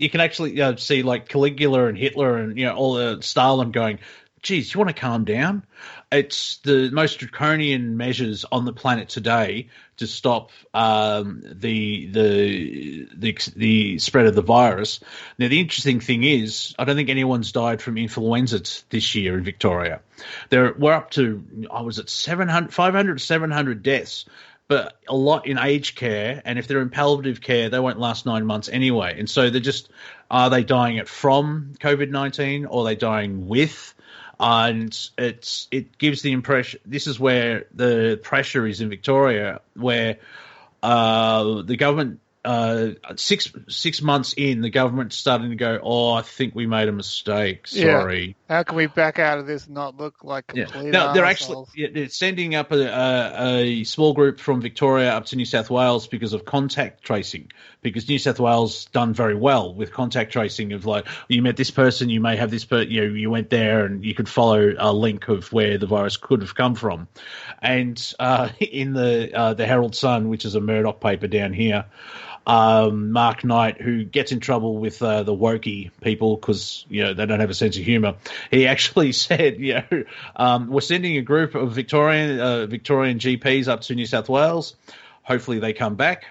can actually see like Caligula and Hitler and all the Stalin going, geez, you want to calm down? It's the most draconian measures on the planet today to stop the spread of the virus. Now, the interesting thing is, I don't think anyone's died from influenza this year in Victoria. We're up to, 500 to 700 deaths, but a lot in aged care, and if they're in palliative care, they won't last 9 months anyway. And so are they dying from COVID-19 or are they dying with? And it gives the impression, this is where the pressure is in Victoria, where the government, 6 months in, the government's starting to go, oh, I think we made a mistake. Sorry. Yeah. How can we back out of this and not look like complete No, they're assholes? actually they're sending up a small group from Victoria up to New South Wales because of contact tracing, because New South Wales done very well with contact tracing of like, you met this person, you may have this person, you went there and you could follow a link of where the virus could have come from. And in the Herald Sun, which is a Murdoch paper down here, Mark Knight, who gets in trouble with the wokey people because they don't have a sense of humour, he actually said, we're sending a group of Victorian GPs up to New South Wales. Hopefully they come back.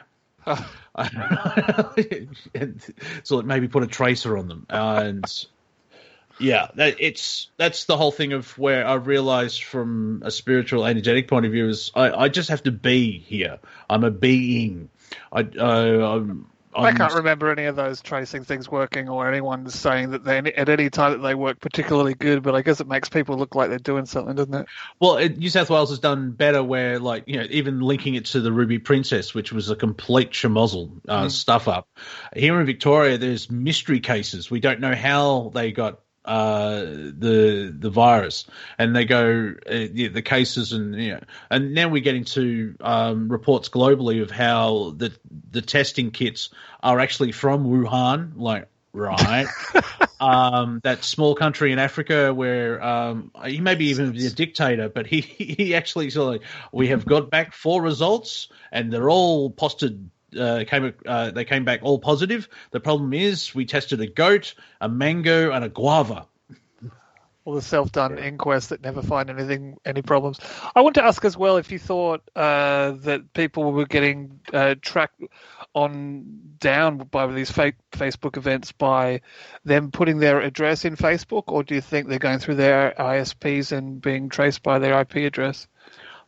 So maybe put a tracer on them. And yeah, that's the whole thing of where I realised from a spiritual energetic point of view is I just have to be here. I'm a being. I can't remember any of those tracing things working or anyone saying that they at any time that they work particularly good, but I guess it makes people look like they're doing something, doesn't it? Well, New South Wales has done better where, even linking it to the Ruby Princess, which was a complete schmozzle stuff up. Here in Victoria, there's mystery cases. We don't know how they got the virus, and they go the cases, and now we get into reports globally of how the testing kits are actually from Wuhan, right? That small country in Africa where he may be even a dictator, but he actually we have got back 4 results and they're all posted. They came back all positive. The problem is we tested a goat, a mango, and a guava. Well, the self-done inquest that never find any problems. I want to ask as well if you thought that people were getting tracked down by these fake Facebook events by them putting their address in Facebook, or do you think they're going through their ISPs and being traced by their IP address?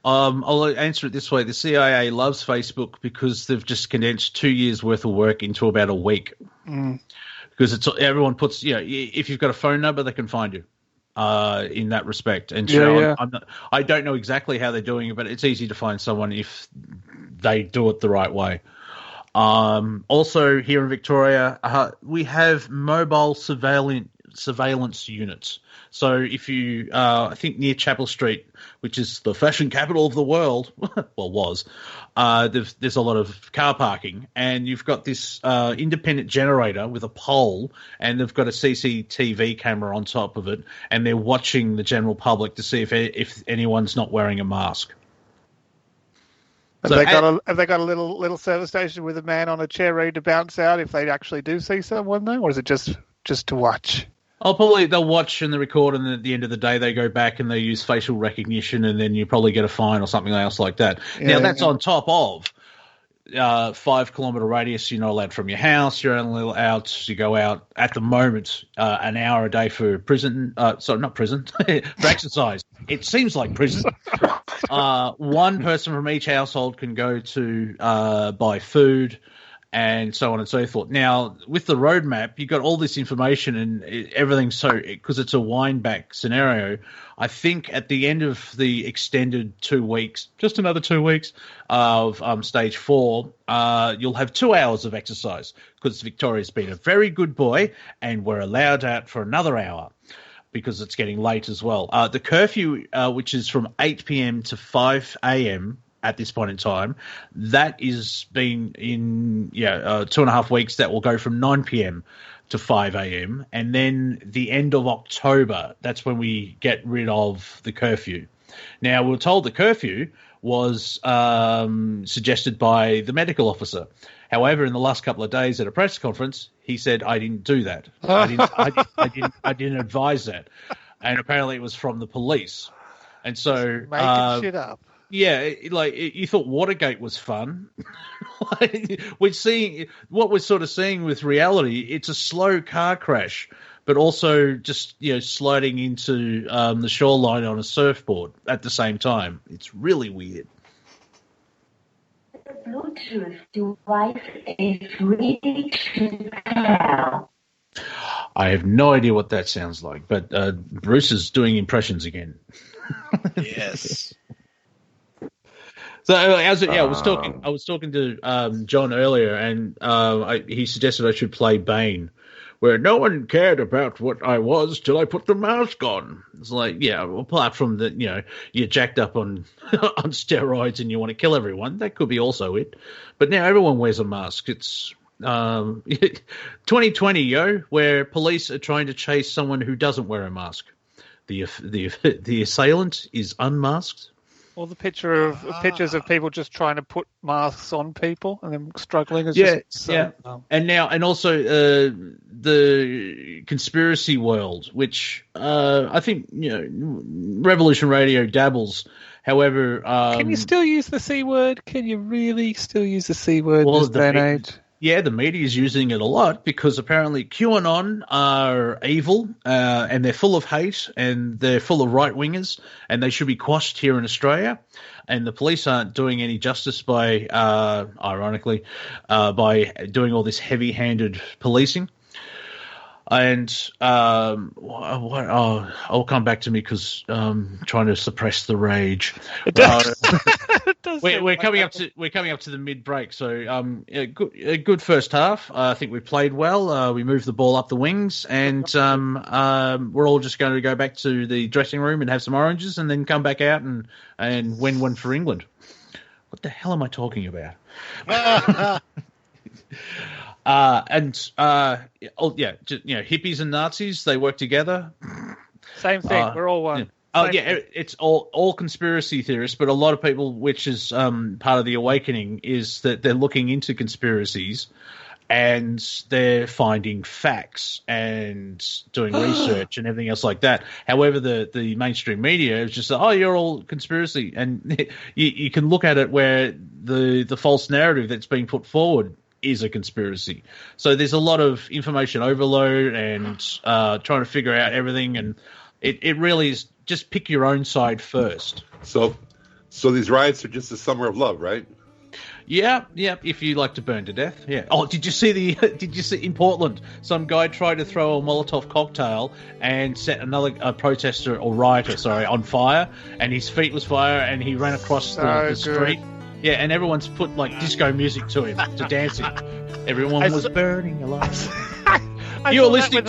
I'll answer it this way. The CIA loves Facebook because they've just condensed 2 years' worth of work into about a week. Because everyone puts, if you've got a phone number, they can find you in that respect. And I don't know exactly how they're doing it, but it's easy to find someone if they do it the right way. Also, here in Victoria, we have mobile surveillance units. So if you, I think near Chapel Street, which is the fashion capital of the world, well, was, there's a lot of car parking, and you've got this independent generator with a pole, and they've got a CCTV camera on top of it, and they're watching the general public to see if anyone's not wearing a mask. Have they got a little service station with a man on a chair ready to bounce out if they actually do see someone though, or is it just to watch? Oh, probably they'll watch and they record, and at the end of the day they go back and they use facial recognition, and then you probably get a fine or something else like that. Now that's on top of 5 kilometre radius. You're not allowed from your house. You're only allowed to go out at the moment an hour a day for prison. Sorry, not prison, for exercise. It seems like prison. One person from each household can go to buy food, and so on and so forth. Now, with the roadmap, you've got all this information and everything. So, because it's a wind back scenario, I think at the end of the extended 2 weeks, just another 2 weeks of stage 4, you'll have 2 hours of exercise because Victoria's been a very good boy and we're allowed out for another hour because it's getting late as well. The curfew, which is from 8 p.m. to 5 a.m., at this point in time, that is been in 2.5 weeks. That will go from 9 p.m. to 5 a.m. and then the end of October, that's when we get rid of the curfew. Now, we were told the curfew was suggested by the medical officer. However, in the last couple of days at a press conference, he said, "I didn't do that. I didn't advise that," and apparently it was from the police. And so making shit up. Yeah, you thought Watergate was fun. We're seeing what we're sort of seeing with reality. It's a slow car crash, but also just sliding into the shoreline on a surfboard at the same time. It's really weird. The Bluetooth device is ready to pair. I have no idea what that sounds like, but Bruce is doing impressions again. Yes. So I was talking to John earlier, and he suggested I should play Bane, where no one cared about what I was till I put the mask on. It's like, yeah, apart from that, you're jacked up on on steroids and you want to kill everyone. That could be also it. But now everyone wears a mask. It's 2020, where police are trying to chase someone who doesn't wear a mask. The assailant is unmasked. Or the pictures of people just trying to put masks on people and then struggling. And also the conspiracy world, which I think Revolution Radio dabbles. However, can you still use the C word? Can you really still use the C word in this day and age? Yeah, the media is using it a lot because apparently QAnon are evil and they're full of hate and they're full of right-wingers and they should be quashed here in Australia. And the police aren't doing any justice by, ironically, by doing all this heavy-handed policing. And I'll come back to me because trying to suppress the rage. We're coming up to the mid break, so a good first half. I think we played well. We moved the ball up the wings, and we're all just going to go back to the dressing room and have some oranges, and then come back out and win one for England. What the hell am I talking about? Hippies and Nazis, they work together. Same thing. We're all one. It's all conspiracy theorists, but a lot of people, which is part of the awakening, is that they're looking into conspiracies and they're finding facts and doing research and everything else like that. However, the mainstream media is just, you're all conspiracy. And you can look at it where the false narrative that's being put forward is a conspiracy. So there's a lot of information overload and trying to figure out everything, and it really is just pick your own side first. So these riots are just a summer of love, right? Yeah. If you like to burn to death, yeah. Oh, did you see in Portland? Some guy tried to throw a Molotov cocktail and set another protester or rioter, on fire, and his feet was fire, and he ran across the street. Yeah, and everyone's put disco music to him, to dancing. Everyone was burning alive. You're listening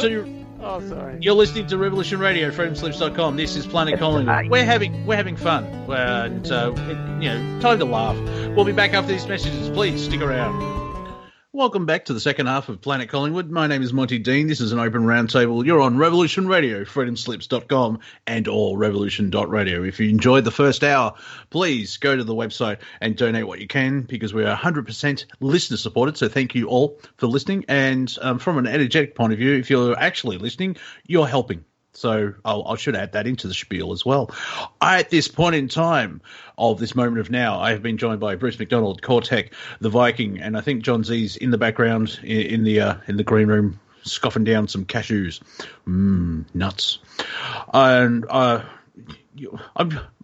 to Revolution Radio, freedomslips.com. This is Planet Collingwood. We're having fun, and time to laugh. We'll be back after these messages. Please stick around. Welcome back to the second half of Planet Collingwood. My name is Monty Dean. This is an open roundtable. You're on Revolution Radio, freedomslips.com, and or revolution.radio. If you enjoyed the first hour, please go to the website and donate what you can, because we are 100% listener supported. So thank you all for listening. And from an energetic point of view, if you're actually listening, you're helping. So I should add that into the spiel as well. At this point in time of this moment of now, I have been joined by Bruce MacDonald, Cortek, the Viking, and I think John Z's in the background in the green room scoffing down some cashews. Nuts. And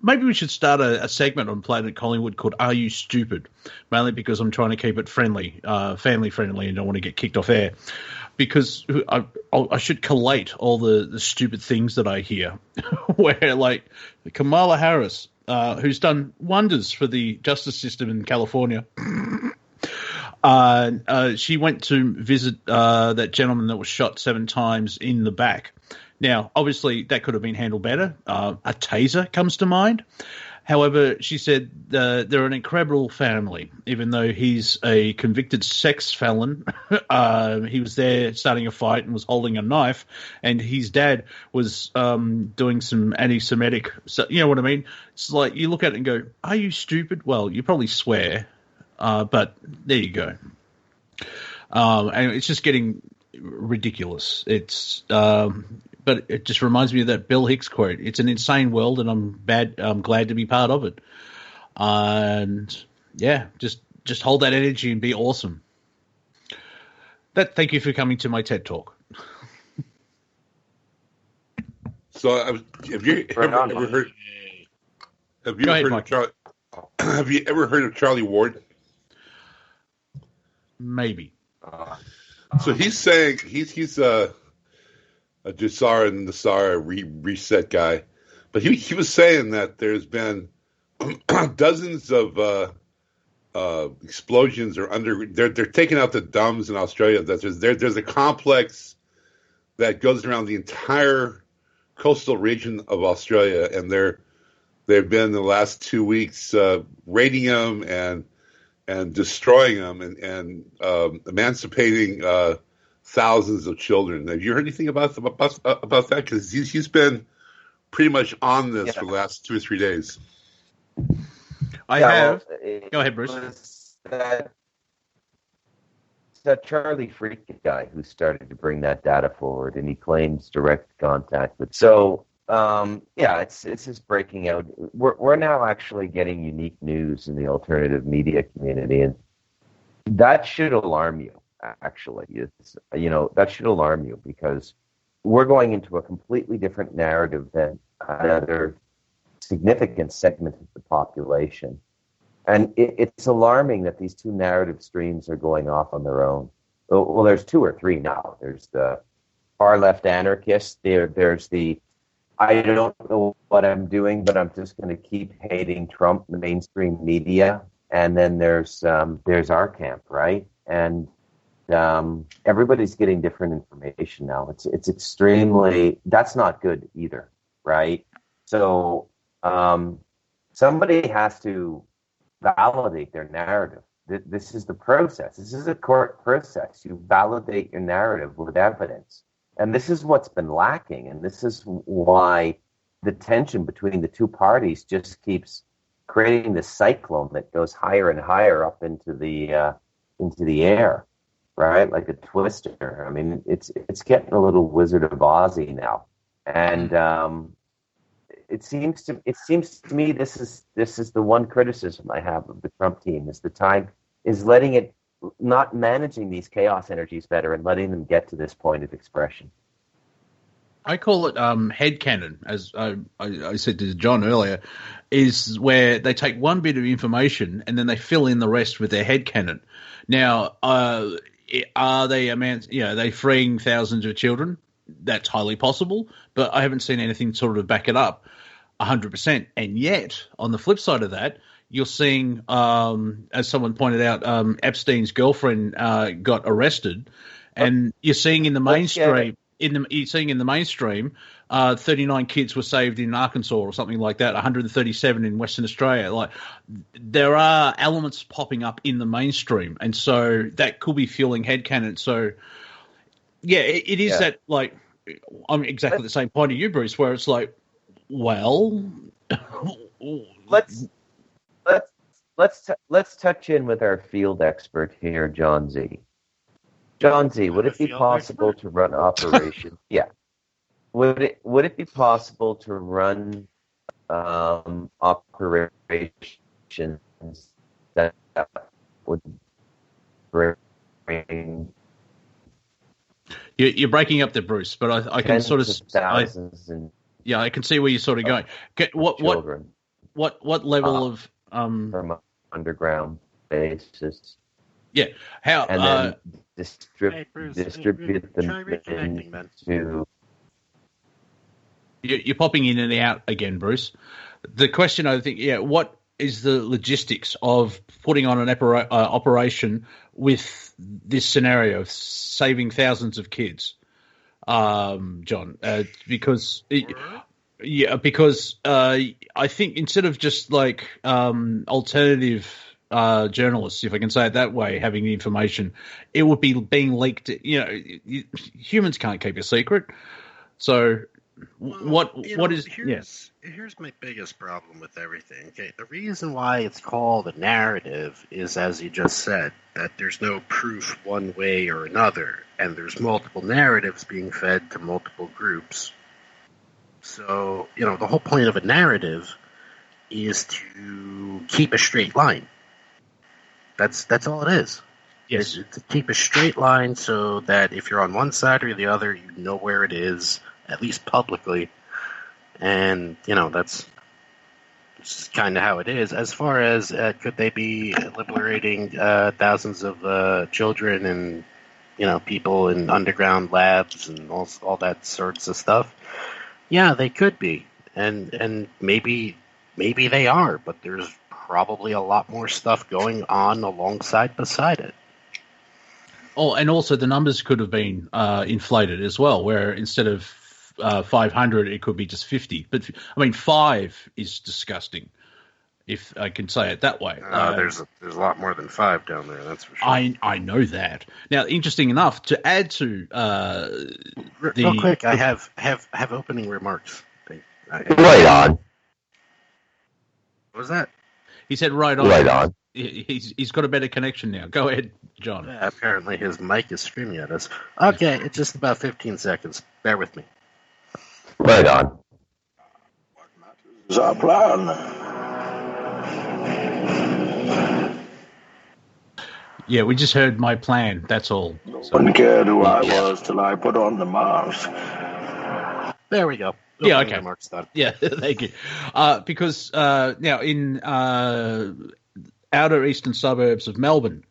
maybe we should start a segment on Planet Collingwood called "Are You Stupid?" Mainly because I'm trying to keep it friendly, family friendly, and don't want to get kicked off air. Because I should collate all the stupid things that I hear, where like Kamala Harris, who's done wonders for the justice system in California. She went to visit that gentleman that was shot 7 times in the back. Now, obviously, that could have been handled better. A taser comes to mind. However, she said they're an incredible family, even though he's a convicted sex felon. He was there starting a fight and was holding a knife, and his dad was doing some anti-Semitic. So, you know what I mean? It's like you look at it and go, "Are you stupid?" Well, you probably swear, but there you go. And it's just getting ridiculous. It's but it just reminds me of that Bill Hicks quote. It's an insane world, and I'm glad to be part of it. And yeah, just hold that energy and be awesome. Thank you for coming to my TED Talk. So, have you ever heard? Have you ever heard of Charlie Ward? Maybe. So he's saying he's a Jassara and Nassara reset guy, but he was saying that there's been dozens of explosions or they're taking out the dumbs in Australia. That there's a complex that goes around the entire coastal region of Australia, and they've been in the last 2 weeks raiding them and destroying them and emancipating thousands of children. Have you heard anything about that? Because he's been pretty much on this for the last 2 or 3 days. I have. Go ahead, Bruce. That Charlie Freak guy who started to bring that data forward, and he claims direct contact with. So, it's just breaking out. We're now actually getting unique news in the alternative media community, and that should alarm you. Actually, that should alarm you because we're going into a completely different narrative than another significant segment of the population. And it's alarming that these two narrative streams are going off on their own. Well, there's 2 or 3 now. There's the far left anarchists. There's the I don't know what I'm doing, but I'm just going to keep hating Trump, the mainstream media. And then there's our camp, right? And everybody's getting different information now. It's extremely. That's not good either, right? So somebody has to validate their narrative. This is the process. This is a court process. You validate your narrative with evidence. And this is what's been lacking. And this is why the tension between the two parties just keeps creating this cyclone that goes higher and higher up into the air, right? Like a twister. I mean, it's getting a little Wizard of Ozzy now. And it seems to me this is the one criticism I have of the Trump team is letting it, not managing these chaos energies better and letting them get to this point of expression. I call it headcanon, as I said to John earlier, is where they take one bit of information and then they fill in the rest with their headcanon. Now, are they freeing thousands of children? That's highly possible, but I haven't seen anything sort of back it up 100%. And yet, on the flip side of that, you're seeing, as someone pointed out, Epstein's girlfriend got arrested, and you're seeing in the mainstream. You're seeing in the mainstream, 39 kids were saved in Arkansas or something like that, 137 in Western Australia. Like, there are elements popping up in the mainstream, and so that could be fueling headcanon. So, yeah, it is that, like, I'm exactly the same point of you, Bruce, where it's like, well, let's touch in with our field expert here, John Z. John Z, would it be possible to run operations? Yeah. Would it be possible to run operations that would bring? You're breaking up there, Bruce, but I can sort of thousands and Yeah, I can see where you're sort of going. children What level of from underground bases. Yeah, how and then Hey, Bruce, distribute them try reconnecting, man. into. you're popping in and out again, Bruce. The question, I think, what is the logistics of putting on an operation with this scenario of saving thousands of kids, John? Because I think instead of just like alternative journalists, if I can say it that way, having the information, it would be being leaked. Humans can't keep a secret, so. Here's my biggest problem with everything. Okay, the reason why it's called a narrative is, as you just said, that there's no proof one way or another, and there's multiple narratives being fed to multiple groups. So, the whole point of a narrative is to keep a straight line. That's all it is. Yes. It's to keep a straight line so that if you're on one side or the other, you know where it is, at least publicly, and that's kind of how it is. As far as could they be liberating thousands of children and people in underground labs and all that sorts of stuff? Yeah, they could be, and maybe they are, but there's probably a lot more stuff going on beside it. Oh, and also the numbers could have been inflated as well, where instead of 500, it could be just 50. But, 5 is disgusting, if I can say it that way. There's a lot more than 5 down there, that's for sure. I know that. Now, interesting enough, to add to real quick, I have opening remarks. Right on. What was that? He said right on. Right on. He's got a better connection now. Go ahead, John. Yeah, apparently his mic is screaming at us. Okay, it's just about 15 seconds. Bear with me. Right on. Is our plan. Yeah, we just heard my plan. That's all. No one cared who I was till I put on the mask. There we go. Yeah, okay. Mark's done. Yeah, thank you. Because now in outer eastern suburbs of Melbourne,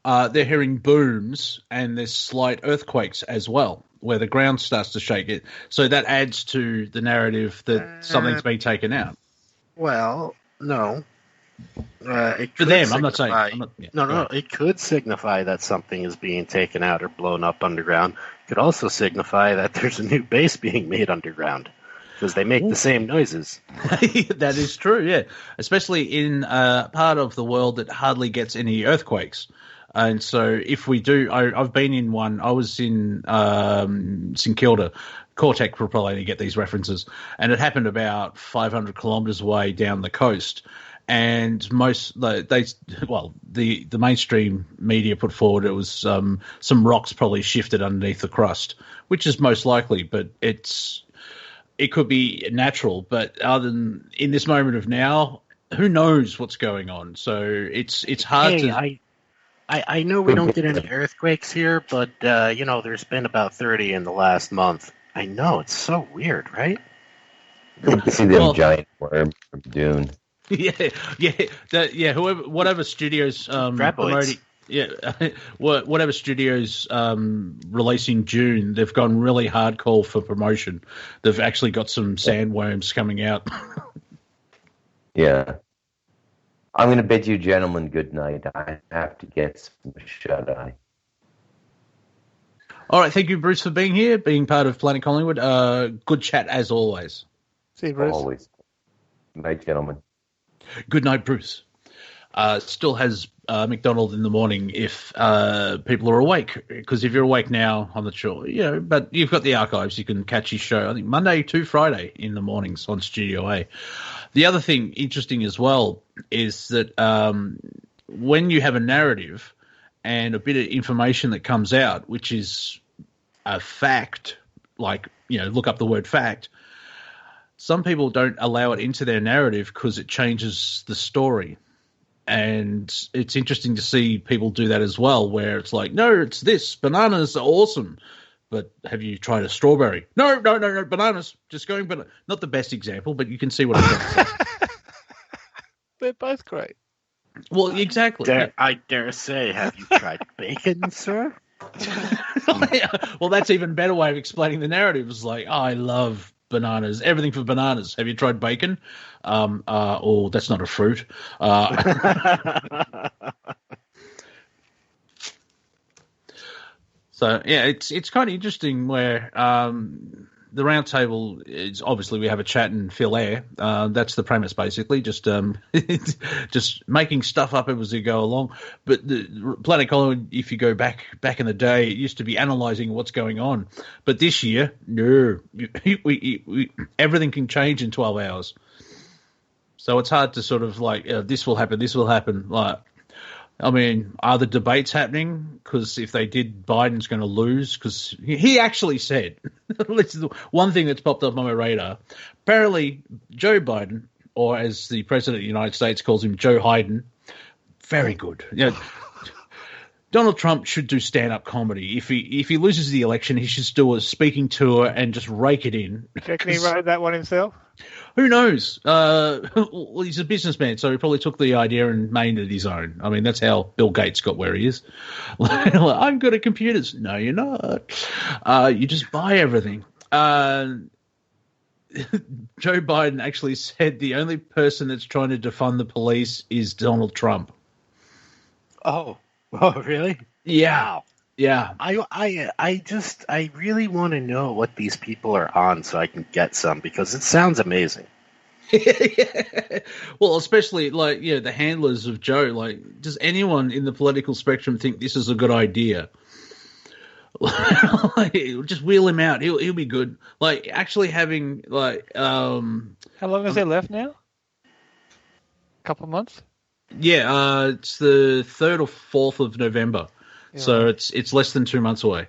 they're hearing booms and there's slight earthquakes as well, where the ground starts to shake it. So that adds to the narrative that something's been taken out. Well, no. For them, I'm not saying. No. It could signify that something is being taken out or blown up underground. It could also signify that there's a new base being made underground, because they make the same noises. That is true, yeah. Especially in part of the world that hardly gets any earthquakes. And so if we do, I've been in one. I was in St Kilda. Cortek will probably get these references. And it happened about 500 kilometres away down the coast. And the mainstream media put forward it was some rocks probably shifted underneath the crust, which is most likely, but it could be natural. But other than in this moment of now, who knows what's going on? So it's hard to. I know we don't get any earthquakes here, but there's been about 30 in the last month. I know, it's so weird, right? You see them giant worms from Dune. Whatever studios promoting, whatever studios releasing June, they've gone really hardcore for promotion. They've actually got some sandworms coming out. Yeah. I'm going to bid you gentlemen good night. I have to get some shut-eye. All right, thank you, Bruce, for being here, being part of Planet Collingwood. Good chat as always. See you, Bruce. Always. Good night, gentlemen. Good night, Bruce. Still has MacDonald in the morning if people are awake. Because if you're awake now, I'm not sure. But you've got the archives. You can catch his show, I think, Monday to Friday in the mornings on Studio A. The other thing interesting as well is that when you have a narrative and a bit of information that comes out, which is a fact, like, look up the word fact, some people don't allow it into their narrative because it changes the story. And it's interesting to see people do that as well, where it's like, no, it's this. Bananas are awesome. but have you tried a strawberry? No, bananas. Just going, but not the best example, but you can see what I'm trying to say. They're both great. Well, exactly. I dare say, have you tried bacon, sir? Well, that's even better way of explaining the narrative. It's like, I love bananas, everything for bananas. Have you tried bacon? Oh, that's not a fruit. So yeah, it's kind of interesting where the round table is obviously we have a chat and fill air. That's the premise basically, just just making stuff up as we go along. But the Planet Collingwood, if you go back in the day, it used to be analysing what's going on. But this year, no, we everything can change in 12 hours. So it's hard to sort of like this will happen. Like, I mean, are the debates happening? Because if they did, Biden's going to lose. Because he actually said, this is the one thing that's popped up on my radar. Apparently, Joe Biden, or as the President of the United States calls him, Joe Hayden, very good. You know, Donald Trump should do stand-up comedy. If he loses the election, he should do a speaking tour and just rake it in. Do you reckon he wrote that one himself? Who knows? Well, he's a businessman, so he probably took the idea and made it his own. I mean, that's how Bill Gates got where he is. I'm good at computers. No, you're not. You just buy everything. Joe Biden actually said the only person that's trying to defund the police is Donald Trump. Oh, really? Yeah. Wow. Yeah. I really want to know what these people are on so I can get some, because it sounds amazing. Yeah. Well, especially like, the handlers of Joe. Like, does anyone in the political spectrum think this is a good idea? Just wheel him out. He'll be good. Like, actually having like how long is there left now? A couple of months? Yeah, it's the 3rd or 4th of November. Yeah. So it's less than 2 months away.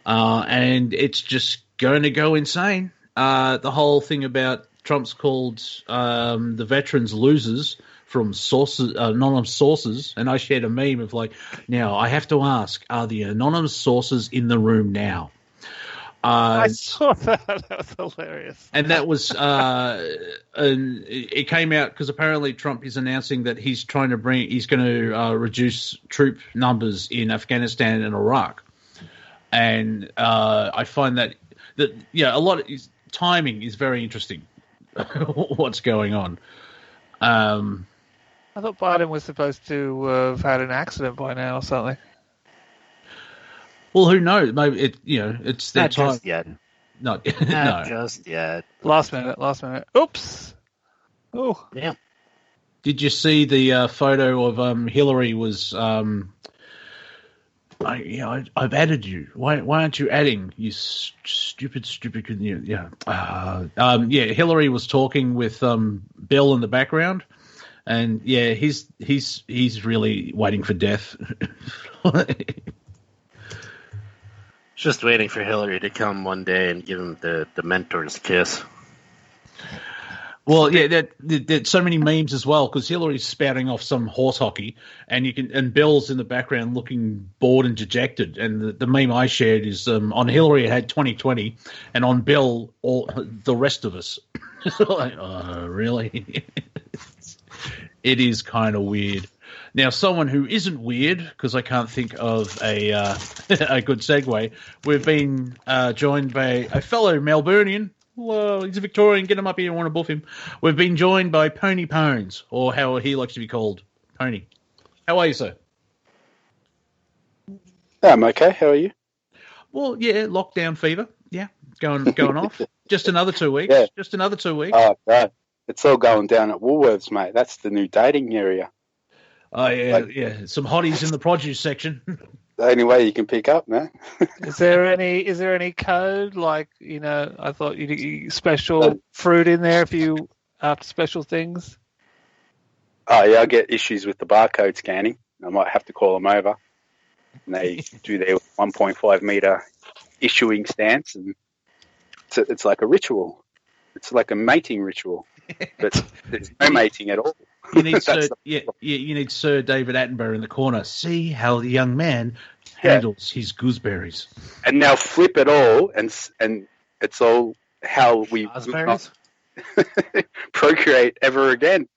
And it's just going to go insane. The whole thing about Trump's called the veterans losers from sources, anonymous sources, and I shared a meme of like, now I have to ask, are the anonymous sources in the room now? I saw that. That was hilarious. And that was, and it came out because apparently Trump is announcing that he's going to reduce troop numbers in Afghanistan and Iraq. And I find that a lot of timing is very interesting. What's going on? I thought Biden was supposed to have had an accident by now or something. Well, who knows? Maybe it's their not time. Just yet. Not just yet. Last minute. Oops. Oh. Yeah. Did you see the photo of Hillary was? I've added you. Why aren't you adding? You stupid. Hillary was talking with Bill in the background, and he's really waiting for death. Just waiting for Hillary to come one day and give him the mentor's kiss. Well, yeah, there's so many memes as well because Hillary's spouting off some horse hockey, and Bill's in the background looking bored and dejected. And the meme I shared is on Hillary it had 2020, and on Bill all the rest of us. Like, oh, really? It is kind of weird. Now, someone who isn't weird, because I can't think of a a good segue, we've been joined by a fellow Melburnian. Well, he's a Victorian. Get him up here. I want to buff him. We've been joined by Pony Pones, or how he likes to be called, Pony. How are you, sir? I'm okay. How are you? Well, yeah, lockdown fever. Yeah, going off. Just another 2 weeks. Yeah. Just another 2 weeks. Oh, right. It's all going down at Woolworths, mate. That's the new dating area. Oh, yeah. Some hotties in the produce section. The only way you can pick up, man. Is there any code like I thought you special fruit in there if you after special things? Oh yeah, I get issues with the barcode scanning. I might have to call them over, and they do their 1.5 meter issuing stance, and it's like a ritual. It's like a mating ritual, but there's no mating at all. You need you need Sir David Attenborough in the corner. See how the young man handles his gooseberries. And now flip it all, and it's all how we will not procreate ever again.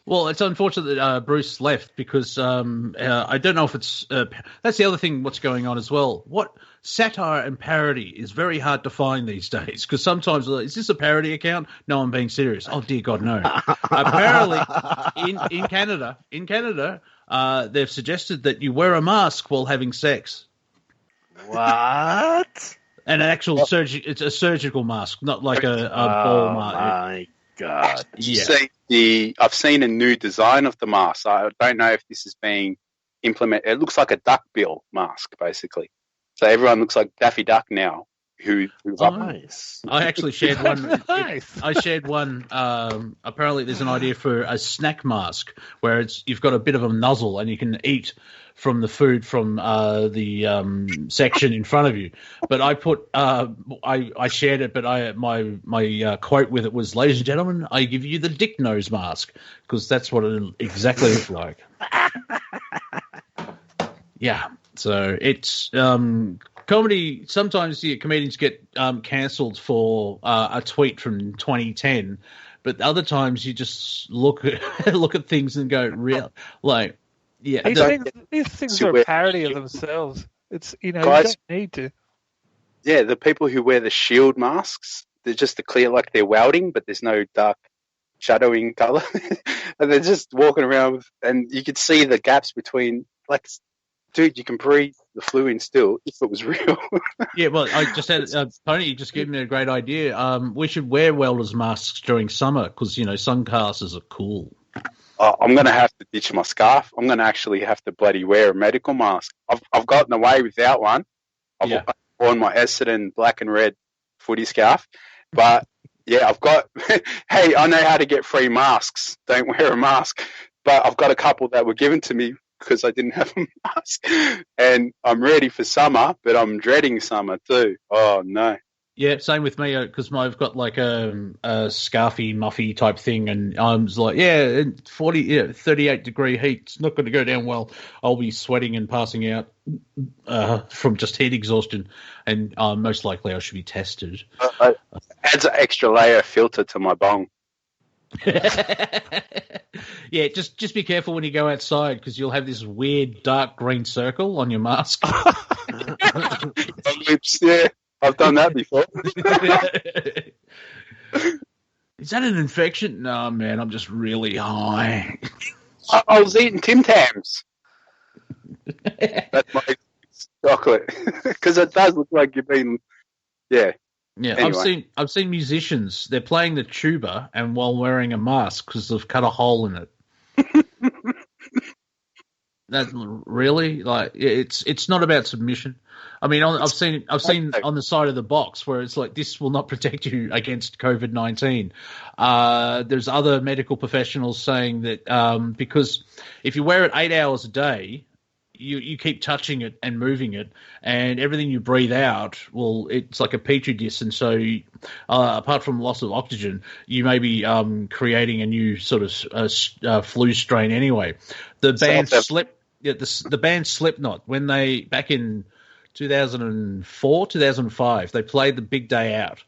Well, it's unfortunate that Bruce left because I don't know if it's... that's the other thing what's going on as well. What satire and parody is very hard to find these days because sometimes, is this a parody account? No, I'm being serious. Oh, dear God, no. Apparently, in Canada, they've suggested that you wear a mask while having sex. What? And an actual it's a surgical mask, not like a ball mask. Oh, my God. Yeah. I've seen a new design of the mask. I don't know if this is being implemented. It looks like a duckbill mask, basically. So everyone looks like Daffy Duck now. Nice. I actually shared one. Nice. I shared one. Apparently, there's an idea for a snack mask where you've got a bit of a nozzle and you can eat from the food from the section in front of you. But I put I shared it, but my quote with it was, "Ladies and gentlemen, I give you the dick nose mask," because that's what it exactly looks like. Yeah, so it's comedy. Sometimes comedians get cancelled for a tweet from 2010, but other times you just look at things and go, real, like, yeah. These things are a parody of themselves. It's, you know, Guys, you don't need to. Yeah, the people who wear the shield masks, they're just the clear, like they're welding, but there's no dark shadowing color. And they're just walking around and you could see the gaps between, like, dude, you can breathe the flu in still if it was real. Yeah, well, I just had Tony. You just gave me a great idea. We should wear welders' masks during summer because sunglasses are cool. I'm going to have to ditch my scarf. I'm going to actually have to bloody wear a medical mask. I've gotten away without one. I've worn my Essendon black and red footy scarf, but yeah, I've got. Hey, I know how to get free masks. Don't wear a mask. But I've got a couple that were given to me because I didn't have a mask. And I'm ready for summer, but I'm dreading summer too. Oh, no. Yeah, same with me because I've got like a scarfy, muffy type thing, and I'm just like, 38 degree heat. It's not going to go down well. I'll be sweating and passing out from just heat exhaustion, and most likely I should be tested. Adds an extra layer of filter to my bong. Yeah, just be careful when you go outside because you'll have this weird dark green circle on your mask. Lips, yeah. I've done that before. Is that an infection? No, man, I'm just really high. I was eating Tim Tams. That's my chocolate. Because it does look like you've been, yeah. Yeah, anyway. I've seen musicians, they're playing the tuba and while wearing a mask because they've cut a hole in it. That's really like it's not about submission. I mean, I've seen on the side of the box where it's like this will not protect you against COVID-19. There's other medical professionals saying that because if you wear it 8 hours a day, you keep touching it and moving it, and everything you breathe out, well, it's like a petri dish, and so apart from loss of oxygen, you may be creating a new sort of flu strain anyway. The band Slipknot, when they back in 2004, 2005, they played the Big Day Out,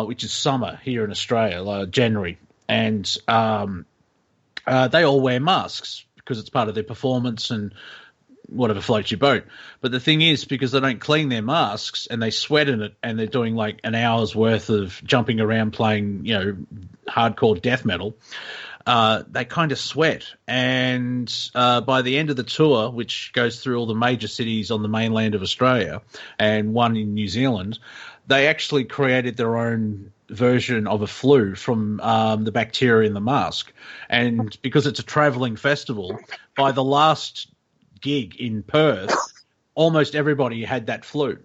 which is summer here in Australia, like January, and they all wear masks because it's part of their performance and whatever floats your boat. But the thing is, because they don't clean their masks and they sweat in it and they're doing like an hour's worth of jumping around playing, hardcore death metal, they kind of sweat. And by the end of the tour, which goes through all the major cities on the mainland of Australia and one in New Zealand, they actually created their own version of a flu from the bacteria in the mask. And because it's a travelling festival, by the last gig in Perth, almost everybody had that flu.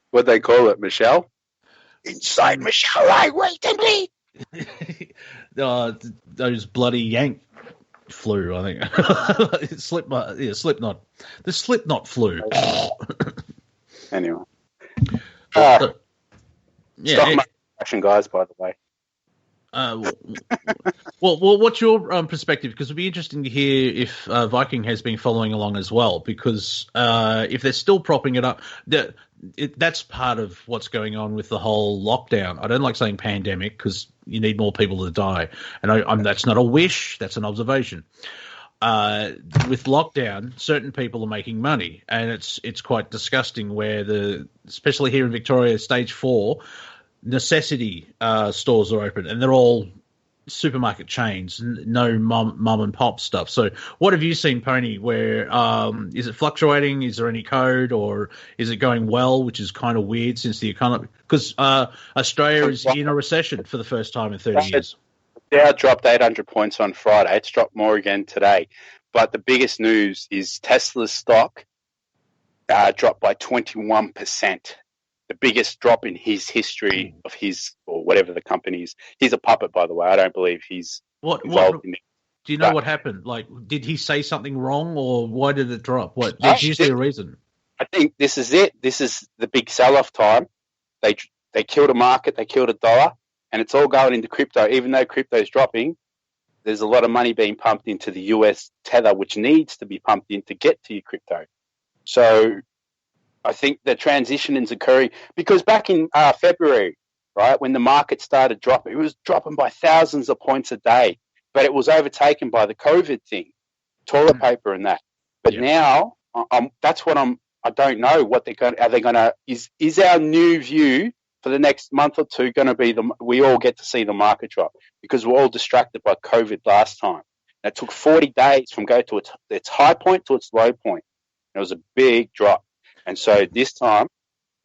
What they call it, Michelle? Inside Michelle, I wait and bleed. Those bloody Yank flu, I think. Slipknot. The Slipknot flu. Anyway. Stop my action, guys, by the way. Well, what's your perspective? Because it'd be interesting to hear if Viking has been following along as well. Because if they're still propping it up, that's part of what's going on with the whole lockdown. I don't like saying pandemic because you need more people to die, and that's not a wish; that's an observation. With lockdown, certain people are making money, and it's quite disgusting. Where especially here in Victoria, stage 4 necessity stores are open, and they're all supermarket chains, no mum and pop stuff. So what have you seen, Pony, where is it fluctuating? Is there any code, or is it going well, which is kind of weird since the economy, because Australia is in a recession for the first time in 30 years. Dow dropped 800 points on Friday. It's dropped more again today. But the biggest news is Tesla's stock dropped by 21%. The biggest drop in his history of his, or whatever the company is. He's a puppet, by the way. I don't believe he's involved in it. Do you know what happened? Like, did he say something wrong, or why did it drop? There's usually a reason. I think this is it. This is the big sell-off time. They killed a market. They killed a dollar. And it's all going into crypto. Even though crypto is dropping, there's a lot of money being pumped into the US tether, which needs to be pumped in to get to your crypto. So I think the transition is occurring because back in February, right, when the market started dropping, it was dropping by thousands of points a day, but it was overtaken by the COVID thing, toilet paper and that. But now, that's what I don't know what they're going. Are they going to? Is our new view for the next month or two going to be we all get to see the market drop because we're all distracted by COVID last time. And it took 40 days from go to its high point to its low point. It was a big drop. And so this time,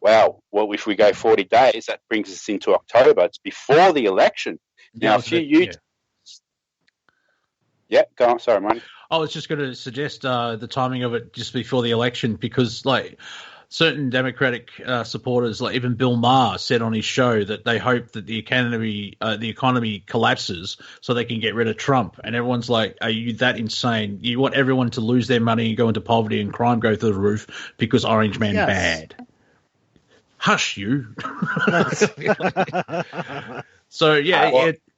wow, well, if we go 40 days, that brings us into October. It's before the election. Now, go on. Sorry, Marty. I was just going to suggest the timing of it just before the election because, like, certain Democratic supporters, like even Bill Maher, said on his show that they hope that the economy collapses so they can get rid of Trump. And everyone's like, "Are you that insane? You want everyone to lose their money and go into poverty and crime go through the roof because Orange Man bad?" Hush, you. So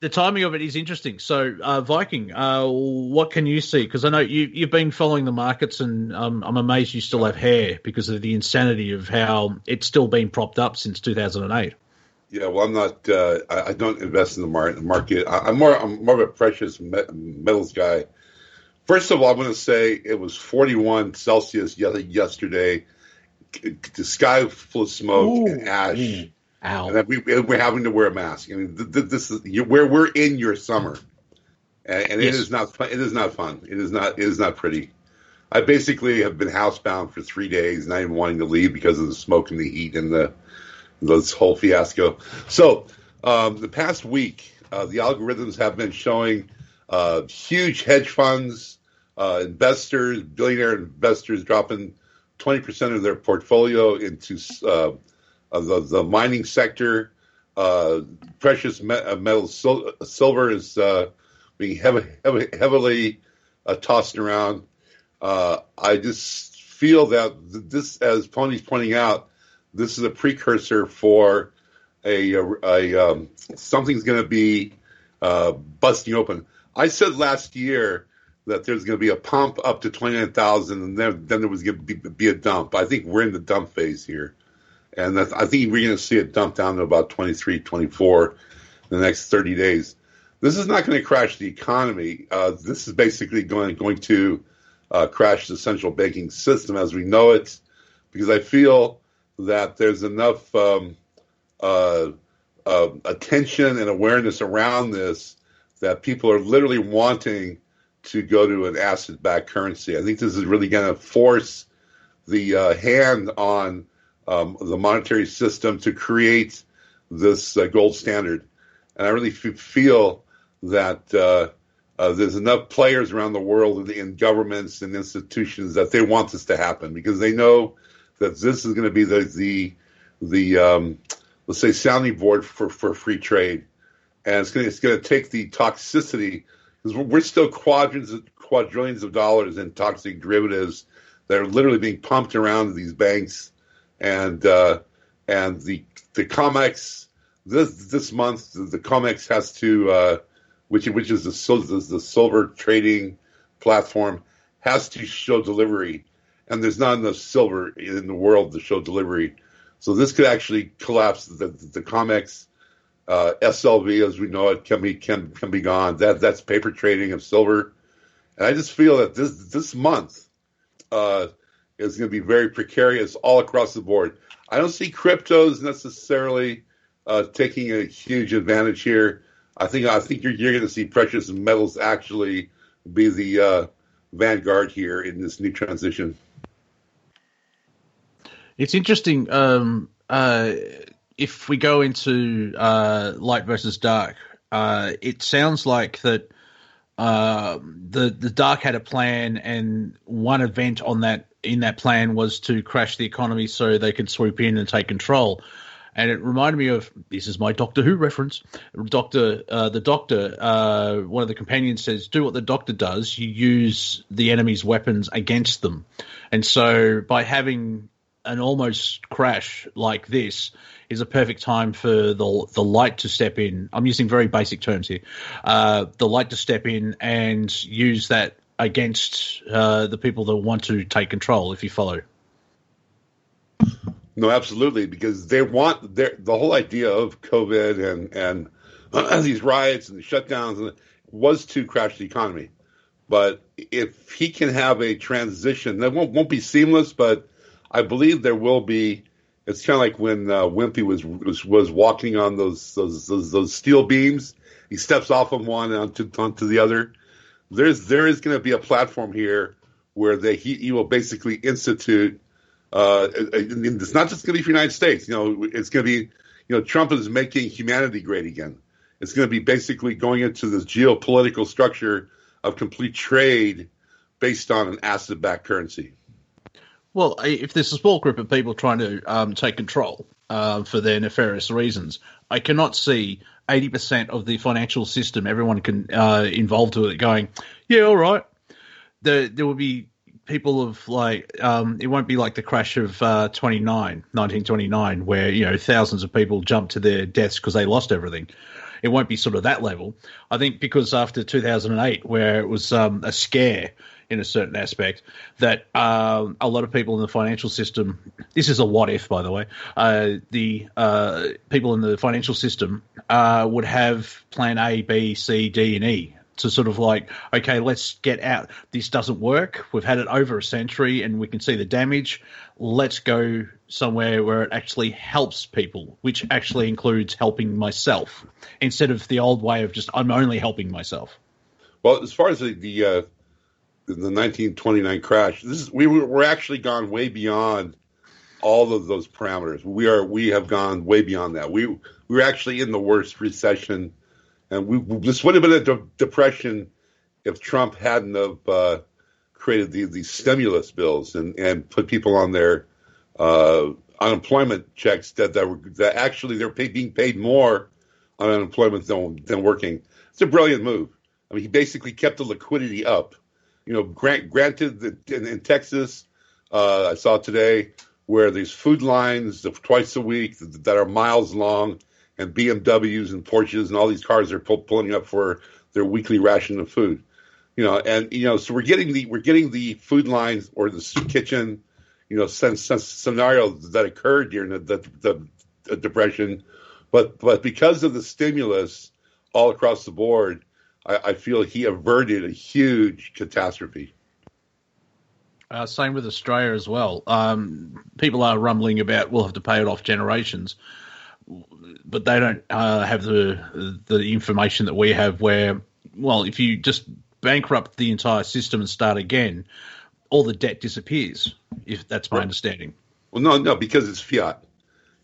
the timing of it is interesting. So Viking, what can you see? Because I know you've been following the markets, and I'm amazed you still have hair because of the insanity of how it's still been propped up since 2008. Yeah, well, I'm not. I don't invest in the market. I'm more of a precious metals guy. First of all, I'm going to say it was 41 Celsius yesterday. The sky full of smoke and ash. Ow. And we're having to wear a mask. I mean, this is where we're in your summer, and it is not fun. It is not fun. It is not pretty. I basically have been housebound for 3 days, not even wanting to leave because of the smoke and the heat and this whole fiasco. So the past week, the algorithms have been showing huge hedge funds, investors, billionaire investors dropping 20% of their portfolio into the mining sector. Precious metals, silver is being heavily tossed around. I just feel that this, as Pony's pointing out, this is a precursor for something's going to be busting open. I said last year that there's going to be a pump up to 29,000, and then there was going to be a dump. I think we're in the dump phase here. And I think we're going to see it dump down to about 23, 24 in the next 30 days. This is not going to crash the economy. This is basically going to crash the central banking system as we know it, because I feel that there's enough attention and awareness around this that people are literally wanting to go to an asset-backed currency. I think this is really going to force the hand on the monetary system to create this gold standard. And I really feel that there's enough players around the world in governments and institutions that they want this to happen because they know that this is going to be the let's say sounding board for free trade, and it's going to take the toxicity because we're still quadrillions of dollars in toxic derivatives that are literally being pumped around these banks. And the COMEX this month, the COMEX has to which is the silver trading platform, has to show delivery, and there's not enough silver in the world to show delivery. So this could actually collapse the COMEX. SLV, as we know it, can be gone. That's paper trading of silver, and I just feel that this month is going to be very precarious all across the board. I don't see cryptos necessarily taking a huge advantage here. I think you're going to see precious metals actually be the vanguard here in this new transition. It's interesting. If we go into light versus dark, it sounds like that the dark had a plan, and one event in that plan was to crash the economy so they could swoop in and take control. And it reminded me of, this is my Doctor Who reference. The doctor, one of the companions says, do what the Doctor does. You use the enemy's weapons against them. And so by having an almost crash like this is a perfect time for the light to step in. I'm using very basic terms here. The light to step in and use that against the people that want to take control, if you follow. No, absolutely, because they want the whole idea of COVID and these riots and shutdowns was to crash the economy. But if he can have a transition, that won't be seamless, but I believe there will be. It's kind of like when Wimpy was walking on those steel beams. He steps off of one onto the other. There is going to be a platform here where he will basically institute. It's not just going to be for the United States. It's going to be, Trump is making humanity great again. It's going to be basically going into this geopolitical structure of complete trade based on an asset-backed currency. Well, if there's a small group of people trying to take control for their nefarious reasons, I cannot see 80% of the financial system, everyone involved with it, going, yeah, all right. There will be people of it won't be like the crash of 1929, where thousands of people jumped to their deaths because they lost everything. It won't be sort of that level. I think because after 2008, where it was a scare in a certain aspect, that a lot of people in the financial system, this is a what if, by the way, the people in the financial system would have plan A, B, C, D, and E to sort of okay, let's get out. This doesn't work. We've had it over a century and we can see the damage. Let's go somewhere where it actually helps people, which actually includes helping myself instead of the old way of just I'm only helping myself. Well, as far as the 1929 crash, we're actually gone way beyond all of those parameters. We have gone way beyond that. We were actually in the worst recession, and this would have been a depression if Trump hadn't have created these stimulus bills and put people on their unemployment checks that actually they're being paid more on unemployment than working. It's a brilliant move. I mean, he basically kept the liquidity up. Granted, in Texas, I saw today where there's food lines of twice a week that are miles long, and BMWs and Porsches and all these cars are pulling up for their weekly ration of food. So we're getting the food lines or the soup kitchen, scenario that occurred during the Depression, but because of the stimulus all across the board, I feel he averted a huge catastrophe. Same with Australia as well. People are rumbling about we'll have to pay it off generations, but they don't have the information that we have where, well, if you just bankrupt the entire system and start again, all the debt disappears, if that's my understanding. Well, no, because it's fiat.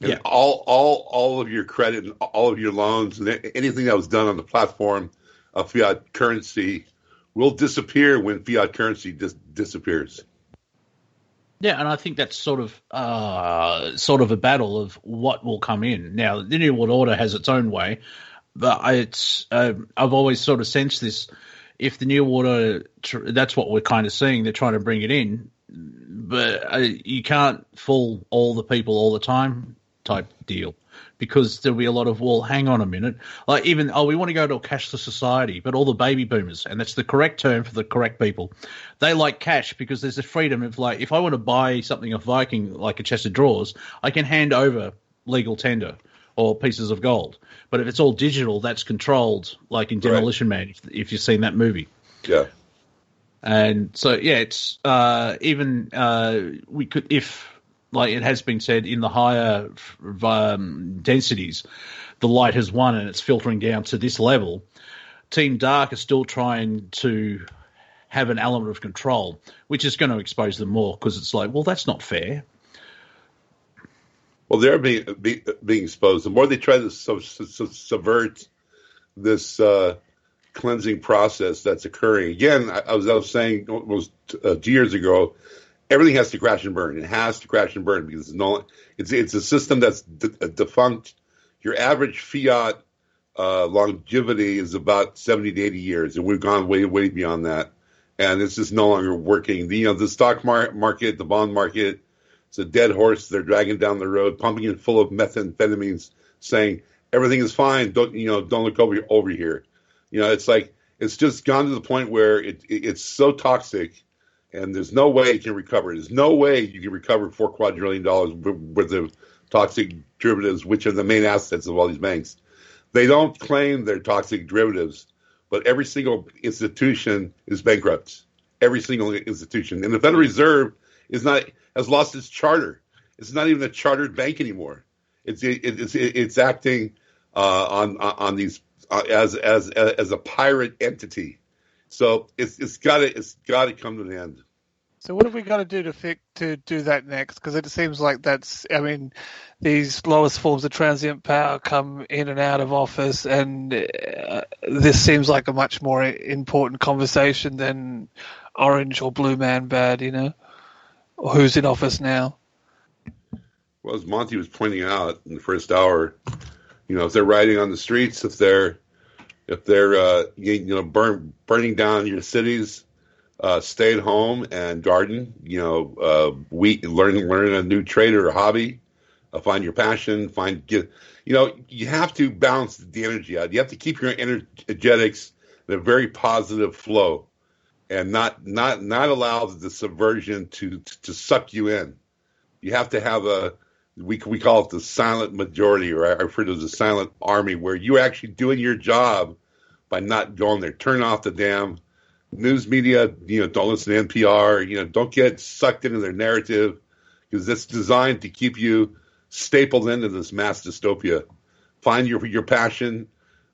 And yeah. All of your credit and all of your loans and anything that was done on the platform of fiat currency will disappear when fiat currency disappears. Yeah, and I think that's sort of a battle of what will come in. Now, the New World Order has its own way, but I've always sort of sensed this. If the New World Order, that's what we're kind of seeing. They're trying to bring it in, but you can't fool all the people all the time type deal. because there'll be a lot of, well, hang on a minute. Like even, we want to go to a cashless society, but all the baby boomers, and that's the correct term for the correct people, they like cash because there's a freedom of like, if I want to buy something off Viking, like a chest of drawers, I can hand over legal tender or pieces of gold. But if it's all digital, that's controlled, like in Demolition Man, if you've seen that movie. Yeah. And so, yeah, it's even we could, if like it has been said, in the higher densities, the light has won and it's filtering down to this level. Team Dark are still trying to have an element of control, which is going to expose them more because it's like, well, that's not fair. Well, they're being exposed. The more they try to subvert this cleansing process that's occurring. Again, I was saying almost 2 years ago, everything has to crash and burn. It has to crash and burn because it's a system that's defunct. Your average fiat longevity is about 70 to 80 years, and we've gone way beyond that. And it's just no longer working. The stock market, the bond market, it's a dead horse they're dragging down the road, pumping it full of methamphetamines, saying everything is fine. Don't look over here. It's like it's just gone to the point where it's so toxic, and there's no way it can recover. There's no way you can recover $4 quadrillion worth of toxic derivatives, which are the main assets of all these banks. They don't claim they're toxic derivatives, but every single institution is bankrupt. Every single institution, and the Federal Reserve has lost its charter. It's not even a chartered bank anymore. It's acting on these as a pirate entity. So it's got to come to an end. So what have we got to do to do that next? Because it seems like these lowest forms of transient power come in and out of office, and this seems like a much more important conversation than orange or blue man bad, or who's in office now. Well, as Monty was pointing out in the first hour, if they're riding on the streets, if they're burning down your cities, stay at home and garden. Learn a new trade or a hobby. Find your passion. You have to balance the energy out. You have to keep your energetics in a very positive flow, and not allow the subversion to suck you in. You have to have we call it the silent majority, or I refer to it as a silent army, where you're actually doing your job by not going there. Turn off the damn news media. Don't listen to NPR. Don't get sucked into their narrative, because it's designed to keep you stapled into this mass dystopia. Find your passion.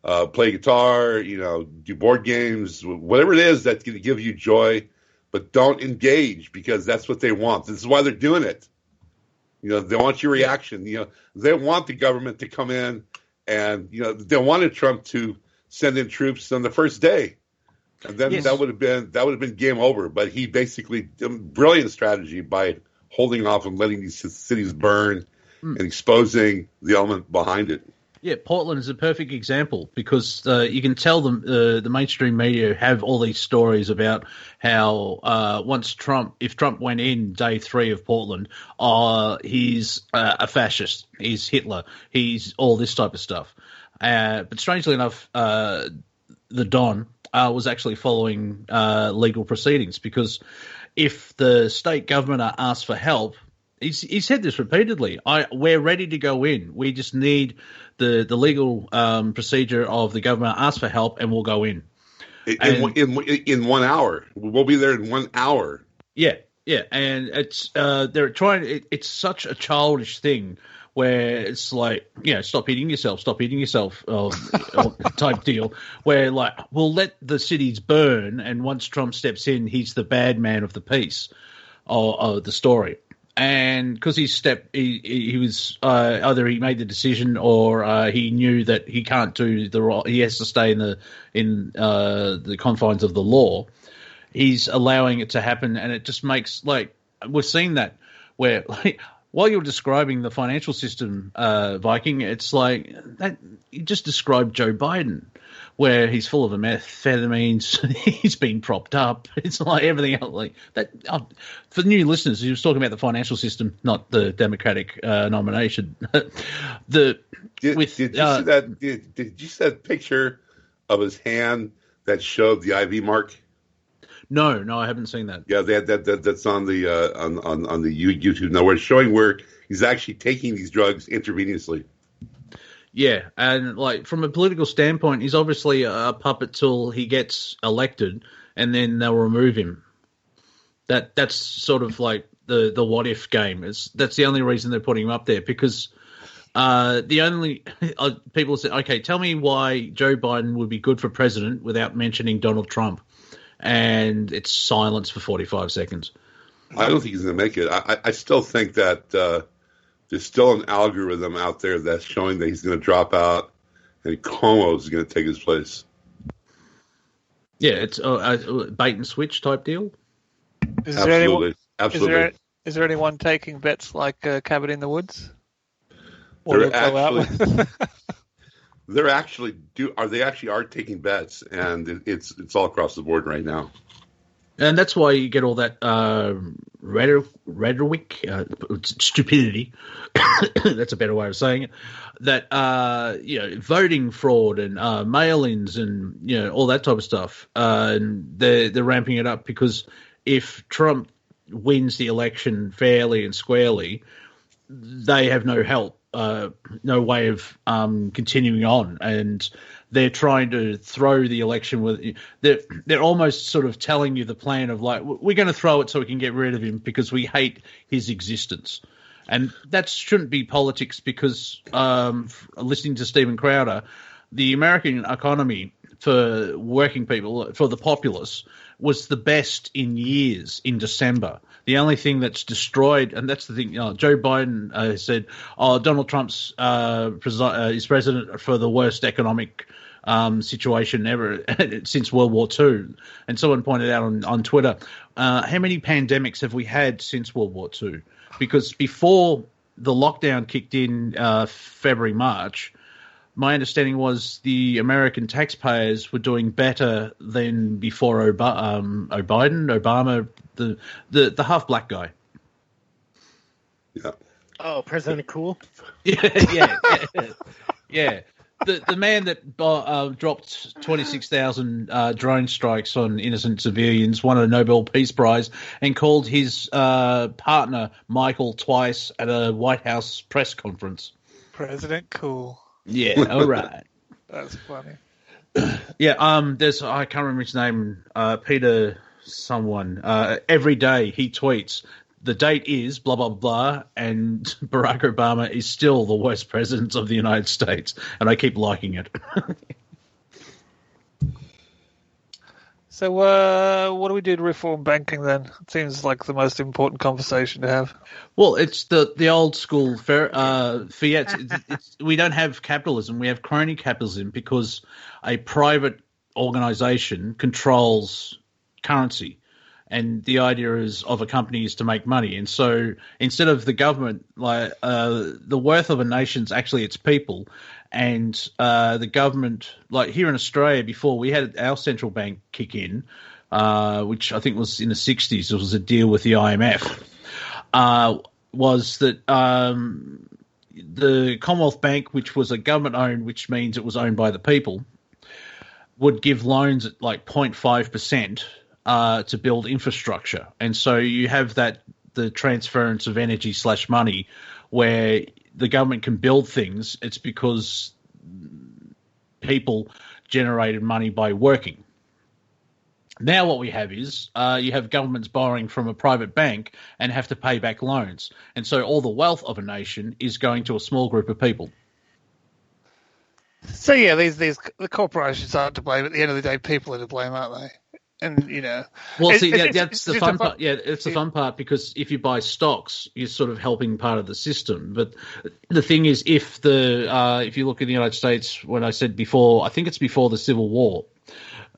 Play guitar. Do board games. Whatever it is that's going to give you joy, but don't engage, because that's what they want. This is why they're doing it. They want your reaction. They want the government to come in, and they wanted Trump to send in troops on the first day, and then that would have been game over. But he basically brilliant strategy by holding off and letting these cities burn and exposing the element behind it. Yeah, Portland is a perfect example, because you can tell them the mainstream media have all these stories about how if Trump went in day 3 of Portland, he's a fascist, he's Hitler, he's all this type of stuff. But strangely enough, the Don was actually following legal proceedings, because if the state government are asked for help, he said this repeatedly, we're ready to go in. We just need the legal procedure of the government ask for help, and we'll go in. In 1 hour. We'll be there in 1 hour. Yeah, and it's they're trying. It's such a childish thing, where it's like, stop hitting yourself type deal, where like, we'll let the cities burn, and once Trump steps in, he's the bad man of the piece of the story. And because he was either he made the decision, or he knew that he can't do he has to stay in the confines of the law. He's allowing it to happen, and it just makes, like, we've seen that where, like, while you're describing the financial system, Viking, it's like that you just described Joe Biden. where he's full of amphetamines, he's been propped up. It's like everything else. Like that. For new listeners, he was talking about the financial system, not the Democratic nomination. Did you see that picture of his hand that showed the IV mark? No, I haven't seen that. Yeah, that's on the on the YouTube now. Where it's showing where he's actually taking these drugs intravenously. Yeah, and like from a political standpoint, he's obviously a puppet till he gets elected, and then they'll remove him. That's sort of like the what if game. That's the only reason they're putting him up there, because the only people say, okay, tell me why Joe Biden would be good for president without mentioning Donald Trump, and it's silence for 45 seconds. I don't think he's going to make it. I still think that. There's still an algorithm out there that's showing that he's going to drop out and Cuomo is going to take his place. Yeah, it's a bait and switch type deal. Absolutely. Is there anyone taking bets like Cabin in the Woods? They actually are taking bets, and it's all across the board right now. And that's why you get all that rhetoric, stupidity. That's a better way of saying it. That voting fraud and mail-ins and all that type of stuff. And they're ramping it up because if Trump wins the election fairly and squarely, they have no help, no way of continuing on, and they're trying to throw the election with. They're almost sort of telling you the plan of like, we're going to throw it so we can get rid of him because we hate his existence, and that shouldn't be politics. Because listening to Stephen Crowder, the American economy for working people, for the populace, was the best in years in December. The only thing that's destroyed, and that's the thing, Joe Biden said, Donald Trump's is president for the worst economic situation ever since World War II. And someone pointed out on Twitter, how many pandemics have we had since World War II? Because before the lockdown kicked in February, March, my understanding was the American taxpayers were doing better than before Obama, the half black guy. Yeah. Oh, President Cool. Yeah. The man that dropped 26,000 drone strikes on innocent civilians, won a Nobel Peace Prize, and called his partner Michael twice at a White House press conference. President Cool. Yeah, all right. That's funny. Yeah, there's I can't remember his name, Peter someone. Every day he tweets, the date is blah, blah, blah, and Barack Obama is still the worst president of the United States, and I keep liking it. So what do we do to reform banking then? It seems like the most important conversation to have. Well, it's the old school fiat. We don't have capitalism. We have crony capitalism because a private organization controls currency. And the idea of a company is to make money. And so instead of the government, the worth of a nation's actually its people. And the government, like here in Australia before, we had our central bank kick in, which I think was in the 60s. It was a deal with the IMF, was that the Commonwealth Bank, which was a government-owned, which means it was owned by the people, would give loans at like 0.5%. To build infrastructure. And so you have the transference of energy / money where the government can build things. It's because people generated money by working. Now what we have is you have governments borrowing from a private bank and have to pay back loans. And so all the wealth of a nation is going to a small group of people. So yeah, the corporations aren't to blame. At the end of the day, people are to blame, aren't they? And well, see, that's the fun part. Yeah, it's the fun part because if you buy stocks, you're sort of helping part of the system. But the thing is, if you look in the United States, when I said before, I think it's before the Civil War,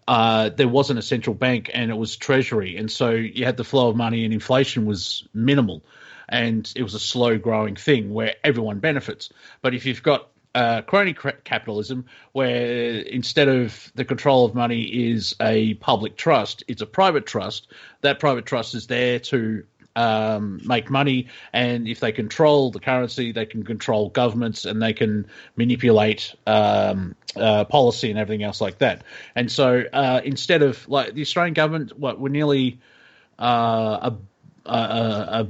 there wasn't a central bank and it was Treasury, and so you had the flow of money and inflation was minimal, and it was a slow growing thing where everyone benefits. But if you've got crony capitalism, where instead of the control of money is a public trust, it's a private trust. That private trust is there to make money, and if they control the currency, they can control governments, and they can manipulate policy and everything else like that. And so instead of, like, the Australian government, we're nearly a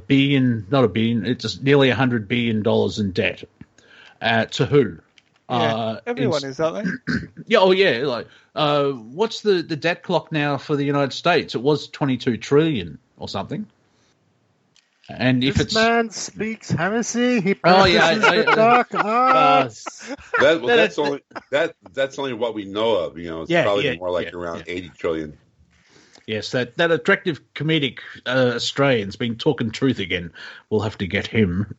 billion, not a billion, it's just nearly $100 billion in debt. To who? Yeah, everyone is, aren't they? Yeah, oh yeah. Like, what's the debt clock now for the United States? It was 22 trillion or something. And if this man speaks heresy, he that's only what we know of. You know, it's probably more like around 80 trillion. Yes, that attractive comedic Australian's been talking truth again. We'll have to get him.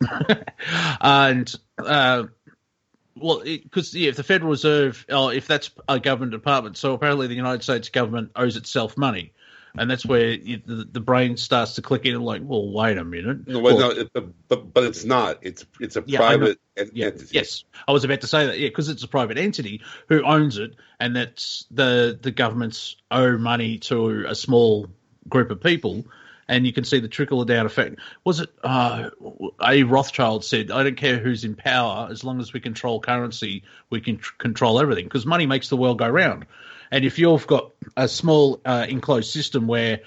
And well, because if the Federal Reserve, if that's a government department, so apparently the United States government owes itself money. And that's where the brain starts to click in and like, well, wait a minute. No, but it's not. It's a private entity. Yes, I was about to say that. Yeah, because it's a private entity who owns it, and that's the governments owe money to a small group of people, and you can see the trickle down effect. Was it a Rothschild said, "I don't care who's in power, as long as we control currency, we can control everything, because money makes the world go round." And if you've got a small enclosed system where,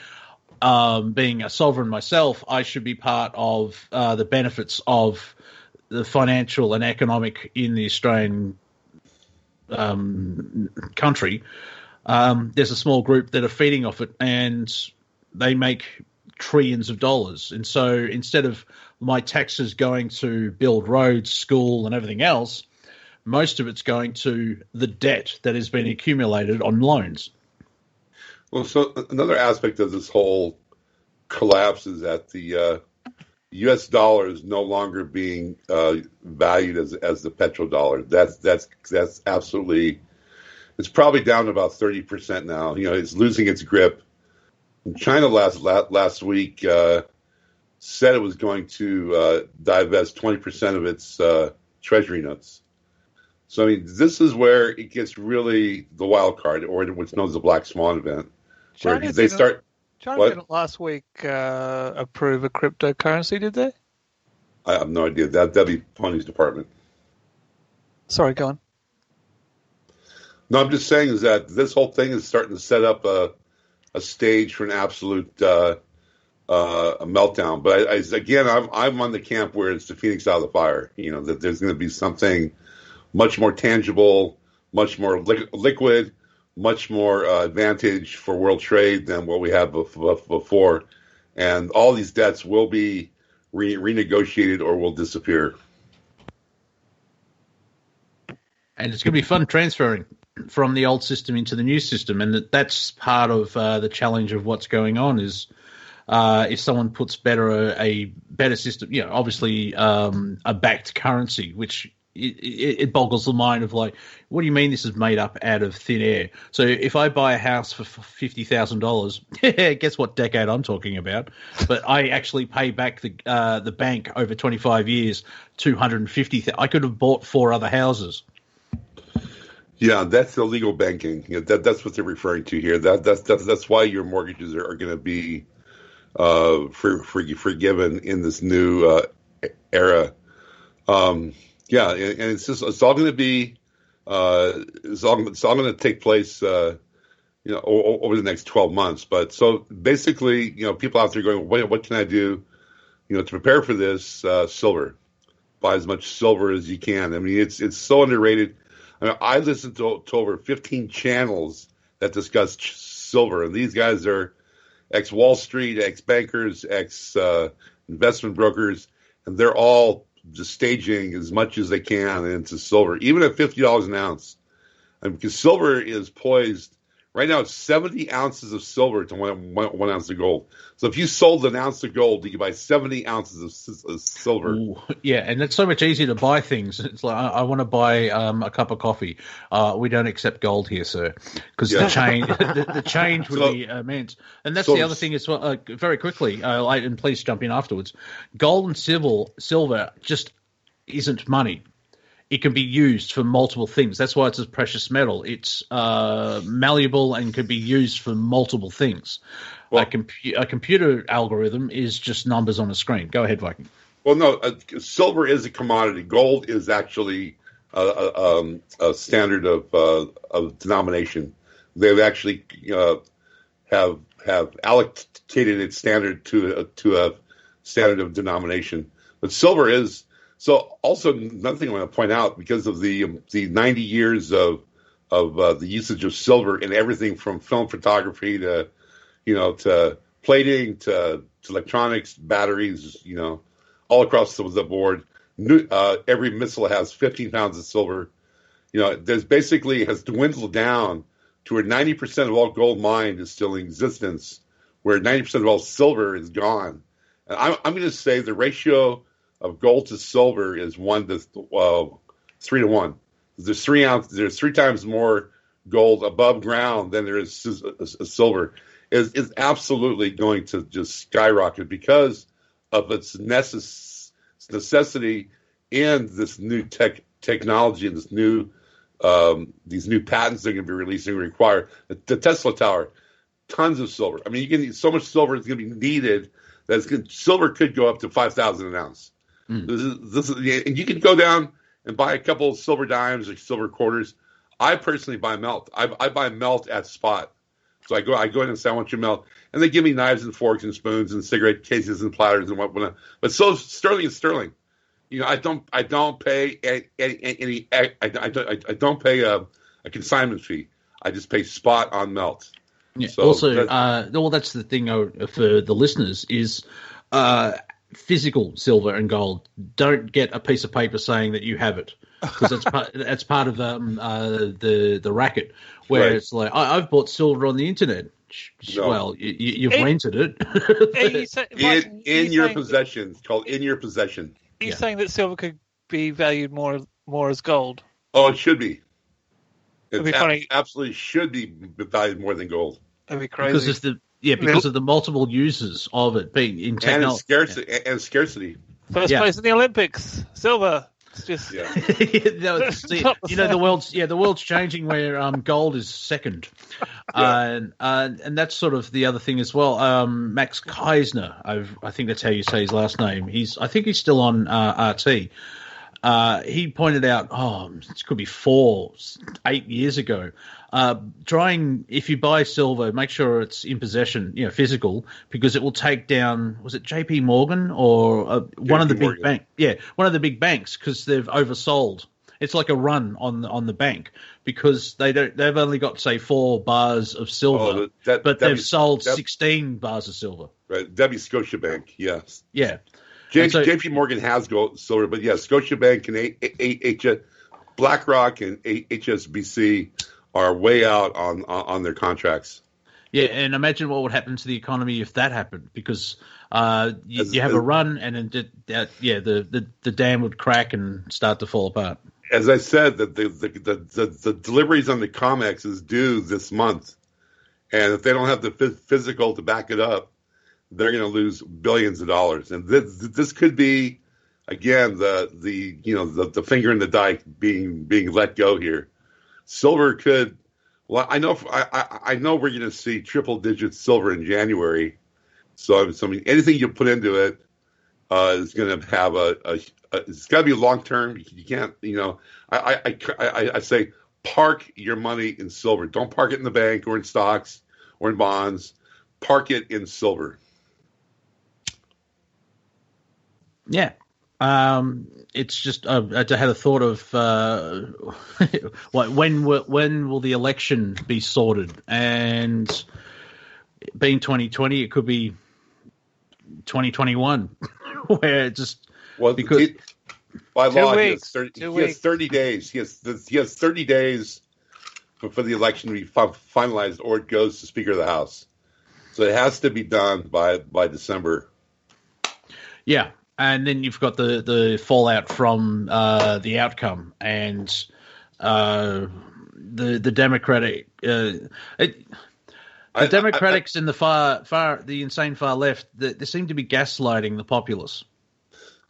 being a sovereign myself, I should be part of the benefits of the financial and economic in the Australian country, there's a small group that are feeding off it, and they make trillions of dollars. And so instead of my taxes going to build roads, school, and everything else, most of it's going to the debt that has been accumulated on loans. Well, so another aspect of this whole collapse is that the U.S. dollar is no longer being valued as the petrodollar. That's absolutely. It's probably down to about 30% now. You know, it's losing its grip. And China last week said it was going to divest 20% of its treasury notes. So, I mean, this is where it gets really the wild card, or what's known as the black swan event. China didn't last week approve a cryptocurrency, did they? I have no idea. That'd be Pony's department. Sorry, go on. No, I'm just saying is that this whole thing is starting to set up a stage for an absolute a meltdown. But I'm on the camp where it's the phoenix out of the fire. You know, that there's going to be something much more tangible, much more liquid, much more advantage for world trade than what we had before. And all these debts will be renegotiated or will disappear. And it's going to be fun transferring from the old system into the new system. And that's part of the challenge of what's going on is if someone puts a better system, you know, obviously a backed currency, which it boggles the mind of like, what do you mean this is made up out of thin air? So if I buy a house for $50,000, guess what decade I'm talking about? But I actually pay back the bank over 25 years, $250,000. I could have bought 4 other houses. Yeah, that's illegal banking. You know, that's what they're referring to here. That's why your mortgages are going to be forgiven in this new era. Yeah, and it's all going to be it's all going to take place over the next 12 months. But so basically, you know, people out there going, what can I do, you know, to prepare for this? Silver. Buy as much silver as you can. I mean, it's so underrated. I mean, I listen to over 15 channels that discuss silver, and these guys are ex-Wall Street, ex-bankers, ex-investment brokers, and they're all just staging as much as they can into silver, even at $50 an ounce. And because silver is poised right now, it's 70 ounces of silver to one ounce of gold. So if you sold an ounce of gold, you could buy 70 ounces of silver. Ooh, yeah, and it's so much easier to buy things. It's like, I want to buy a cup of coffee. We don't accept gold here, sir, because the change would be immense. And that's the other thing as well. Very quickly, and please jump in afterwards. Gold and silver just isn't money. it can be used for multiple things. That's why it's a precious metal. It's malleable and can be used for multiple things. Well, A computer algorithm is just numbers on a screen. Go ahead, Viking. Well, no, silver is a commodity. Gold is actually a standard of denomination. They've actually have allocated its standard to a standard of denomination. But silver is so. Also, another thing I want to point out, because of the 90 years of the usage of silver in everything from film photography to plating to electronics, batteries, all across the board. Every missile has 15 pounds of silver. There's basically has dwindled down to where 90% of all gold mined is still in existence, where 90% of all silver is gone. And I'm going to say the ratio of gold to silver is 3 to 1. There's 3 ounces. There's 3 times more gold above ground than there is silver. Is absolutely going to just skyrocket because of its necessity in this new technology and this new these new patents they're going to be releasing require the Tesla Tower, tons of silver. I mean, you can need so much silver is going to be needed that silver could go up to 5,000 an ounce. This is, and you can go down and buy a couple of silver dimes or silver quarters. I personally buy melt. I buy melt at spot. So I go in and say, I want your melt. And they give me knives and forks and spoons and cigarette cases and platters and whatnot. But so sterling is sterling. I don't pay any I don't pay a consignment fee. I just pay spot on melt. Yeah. So also, that's the thing for the listeners is physical silver and gold. Don't get a piece of paper saying that you have it, because that's part of the racket where It's like I've bought silver on the internet. No. Well, you've rented it. In your possession. It's called in your possession. Are you saying that silver could be valued more as gold? Oh, it should be. It'd be funny. Absolutely should be valued more than gold. That'd be crazy. Because because of the multiple uses of it being in technology and scarcity. First place in the Olympics, silver. It's just the world's changing where gold is second, and that's sort of the other thing as well. Max Keisner, I think that's how you say his last name. I think he's still on RT. He pointed out, it could be 8 years ago. If you buy silver, make sure it's in possession, physical, because it will take down. Was it J.P. Morgan or one of the big banks? Yeah, one of the big banks, because they've oversold. It's like a run on the bank because they've only got say 4 bars of silver, but they've sold 16 bars of silver. Right, Scotiabank, yes, yeah. J.P. Morgan has gold, silver, but Scotiabank and BlackRock and HSBC are way out on their contracts. Yeah, and imagine what would happen to the economy if that happened, because you have a run and then the dam would crack and start to fall apart. As I said, the deliveries on the COMEX is due this month, and if they don't have the physical to back it up, they're going to lose billions of dollars. And this could be, again, the finger in the dike being let go here. Silver could. Well, I know we're going to see triple-digit silver in January. So I mean, anything you put into it is going to have it's got to be long-term. You can't. I say park your money in silver. Don't park it in the bank or in stocks or in bonds. Park it in silver. Yeah. It's just I had a thought of when will the election be sorted? And being 2020, it could be 2021, where it just because by law he has 30 days. He has 30 days for the election to be finalized, or it goes to Speaker of the House. So it has to be done by December. Yeah. And then you've got the fallout from the outcome and the Democratic Democrats in the far the insane far left. They seem to be gaslighting the populace.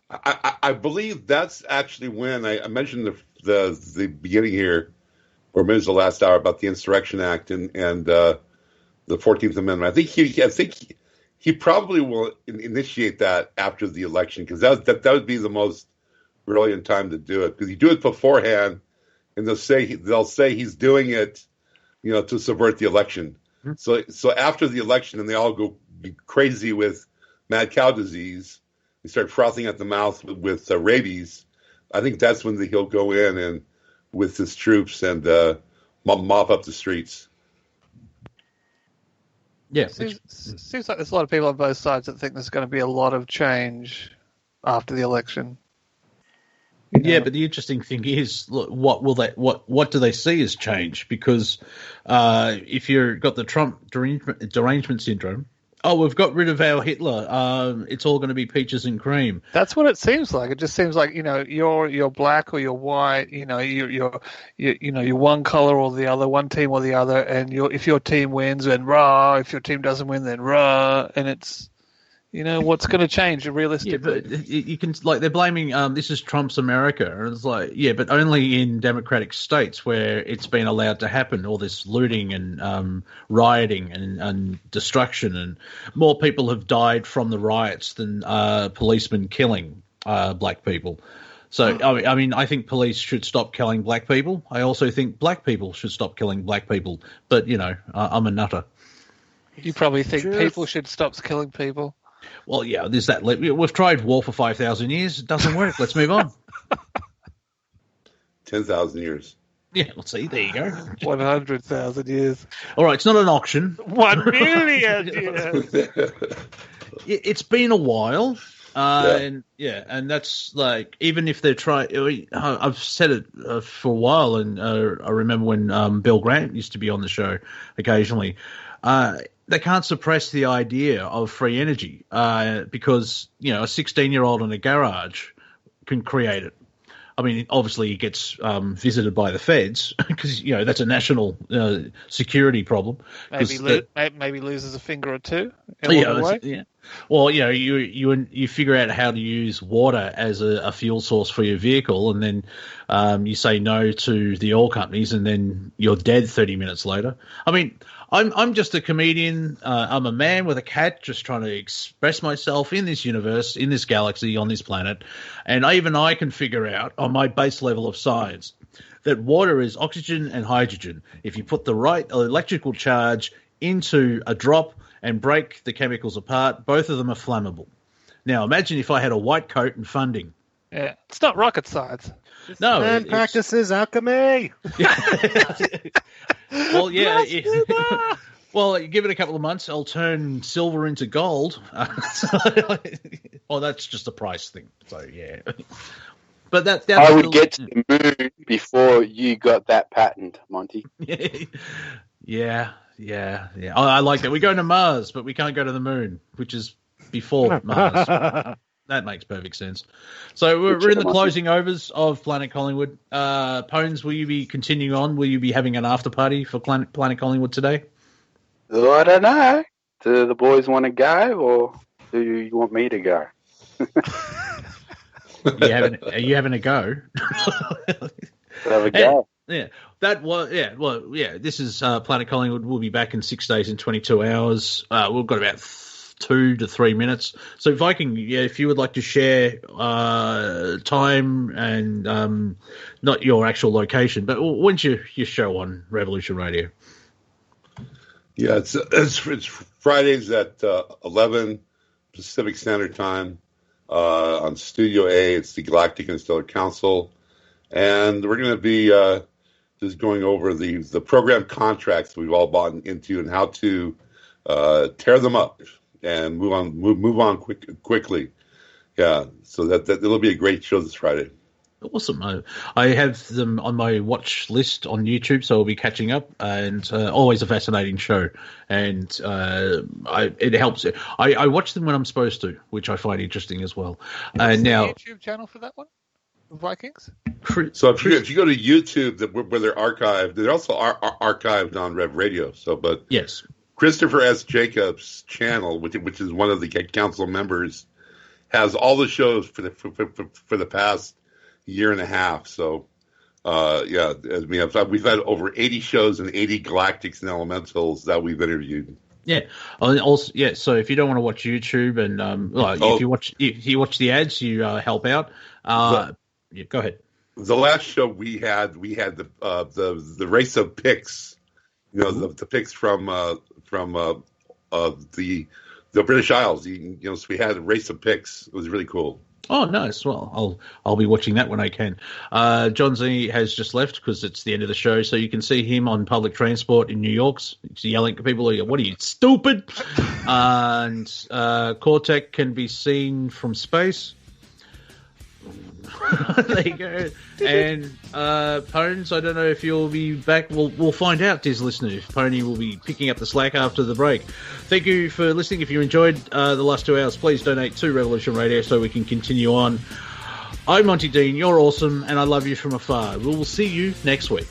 I believe that's actually when I mentioned the beginning here, or maybe it was the last hour, about the Insurrection Act and the 14th Amendment. I think he probably will initiate that after the election, because that would be the most brilliant time to do it, because you do it beforehand, and they'll say he's doing it, to subvert the election. Mm-hmm. So after the election, and they all go crazy with mad cow disease, they start frothing at the mouth with rabies. I think that's when he'll go in and with his troops and mop up the streets. Yeah, seems like there's a lot of people on both sides that think there's going to be a lot of change after the election. Yeah, but the interesting thing is, look, what do they see as change? Because if you've got the Trump derangement syndrome, we've got rid of our Hitler. It's all going to be peaches and cream. That's what it seems like. It just seems like you're black or you're white. You're one color or the other, one team or the other. And if your team wins, then rah. If your team doesn't win, then rah. And it's what's going to change realistically. Yeah, but you can they're blaming this is Trump's America, and it's like, yeah, but only in democratic states where it's been allowed to happen. All this looting and rioting and destruction, and more people have died from the riots than policemen killing black people. So I mean, I think police should stop killing black people. I also think black people should stop killing black people. But I'm a nutter. You probably think people should stop killing people. Well, yeah, there's that. We've tried war for 5,000 years. It doesn't work. Let's move on. 10,000 years. Yeah, let's see. There you go. 100,000 years. All right, it's not an auction. 1 million years. It's been a while. And that's like, even if they're trying, I've said it for a while, and I remember when Bill Grant used to be on the show occasionally. They can't suppress the idea of free energy because, a 16-year-old in a garage can create it. I mean, obviously he gets visited by the feds because, that's a national security problem. Maybe loses a finger or two. Yeah. Well, you figure out how to use water as a fuel source for your vehicle, and then you say no to the oil companies, and then you're dead 30 minutes later. I mean, I'm just a comedian. I'm a man with a cat just trying to express myself in this universe, in this galaxy, on this planet. And even I can figure out on my base level of science that water is oxygen and hydrogen. If you put the right electrical charge into a drop and break the chemicals apart, both of them are flammable. Now, imagine if I had a white coat and funding. Yeah, it's not rocket science. No, man practices alchemy. Well, yeah. Well, give it a couple of months, I'll turn silver into gold. Well, that's just a price thing. So yeah. But that I would get to the moon before you got that patent, Monty. Yeah. I like that. We go to Mars, but we can't go to the moon, which is before Mars. That makes perfect sense. So we're in the closing overs of Planet Collingwood. Pones, will you be continuing on? Will you be having an after party for Planet Collingwood today? Oh, I don't know. Do the boys want to go, or do you want me to go? Are you having a go? Have a go. Yeah. This is Planet Collingwood. We'll be back in 6 days and 22 hours. We've got about 2 to 3 minutes. So Viking, if you would like to share time and not your actual location, but when's your show on Revolution Radio? Yeah, it's Fridays at 11 Pacific Standard Time on Studio A. It's the Galactic Interstellar Council, and we're going to be just going over the program contracts we've all bought into and how to tear them up and move on quickly. Yeah, so that it'll be a great show this Friday. Awesome. I have them on my watch list on YouTube, so I'll be catching up, and always a fascinating show. And it helps. I watch them when I'm supposed to, which I find interesting as well. And now, YouTube channel for that one, Vikings. So if you go to YouTube, where they're archived, they're also archived on Rev Radio. So, but yes, Christopher S. Jacobs' channel, which is one of the council members, has all the shows for the past year and a half. So, yeah, I mean, we've had over 80 shows and 80 galactics and elementals that we've interviewed. Yeah. Also, yeah. So if you don't want to watch YouTube and if you watch the ads, you help out. Yeah, go ahead. The last show we had the race of picks. You know, the picks from the British Isles. So we had a race of picks. It was really cool. Oh, nice. Well, I'll be watching that when I can. John Z has just left because it's the end of the show, so you can see him on public transport in New York yelling at people, "What are you, stupid?" And Cortek can be seen from space. There you go. And Pones, I don't know if you'll be back. We'll find out, dear listener, if Pony will be picking up the slack after the break. Thank you for listening. If you enjoyed the last 2 hours, please donate to Revolution Radio so we can continue on. I'm Monty Dean. You're awesome, and I love you from afar. We will see you next week.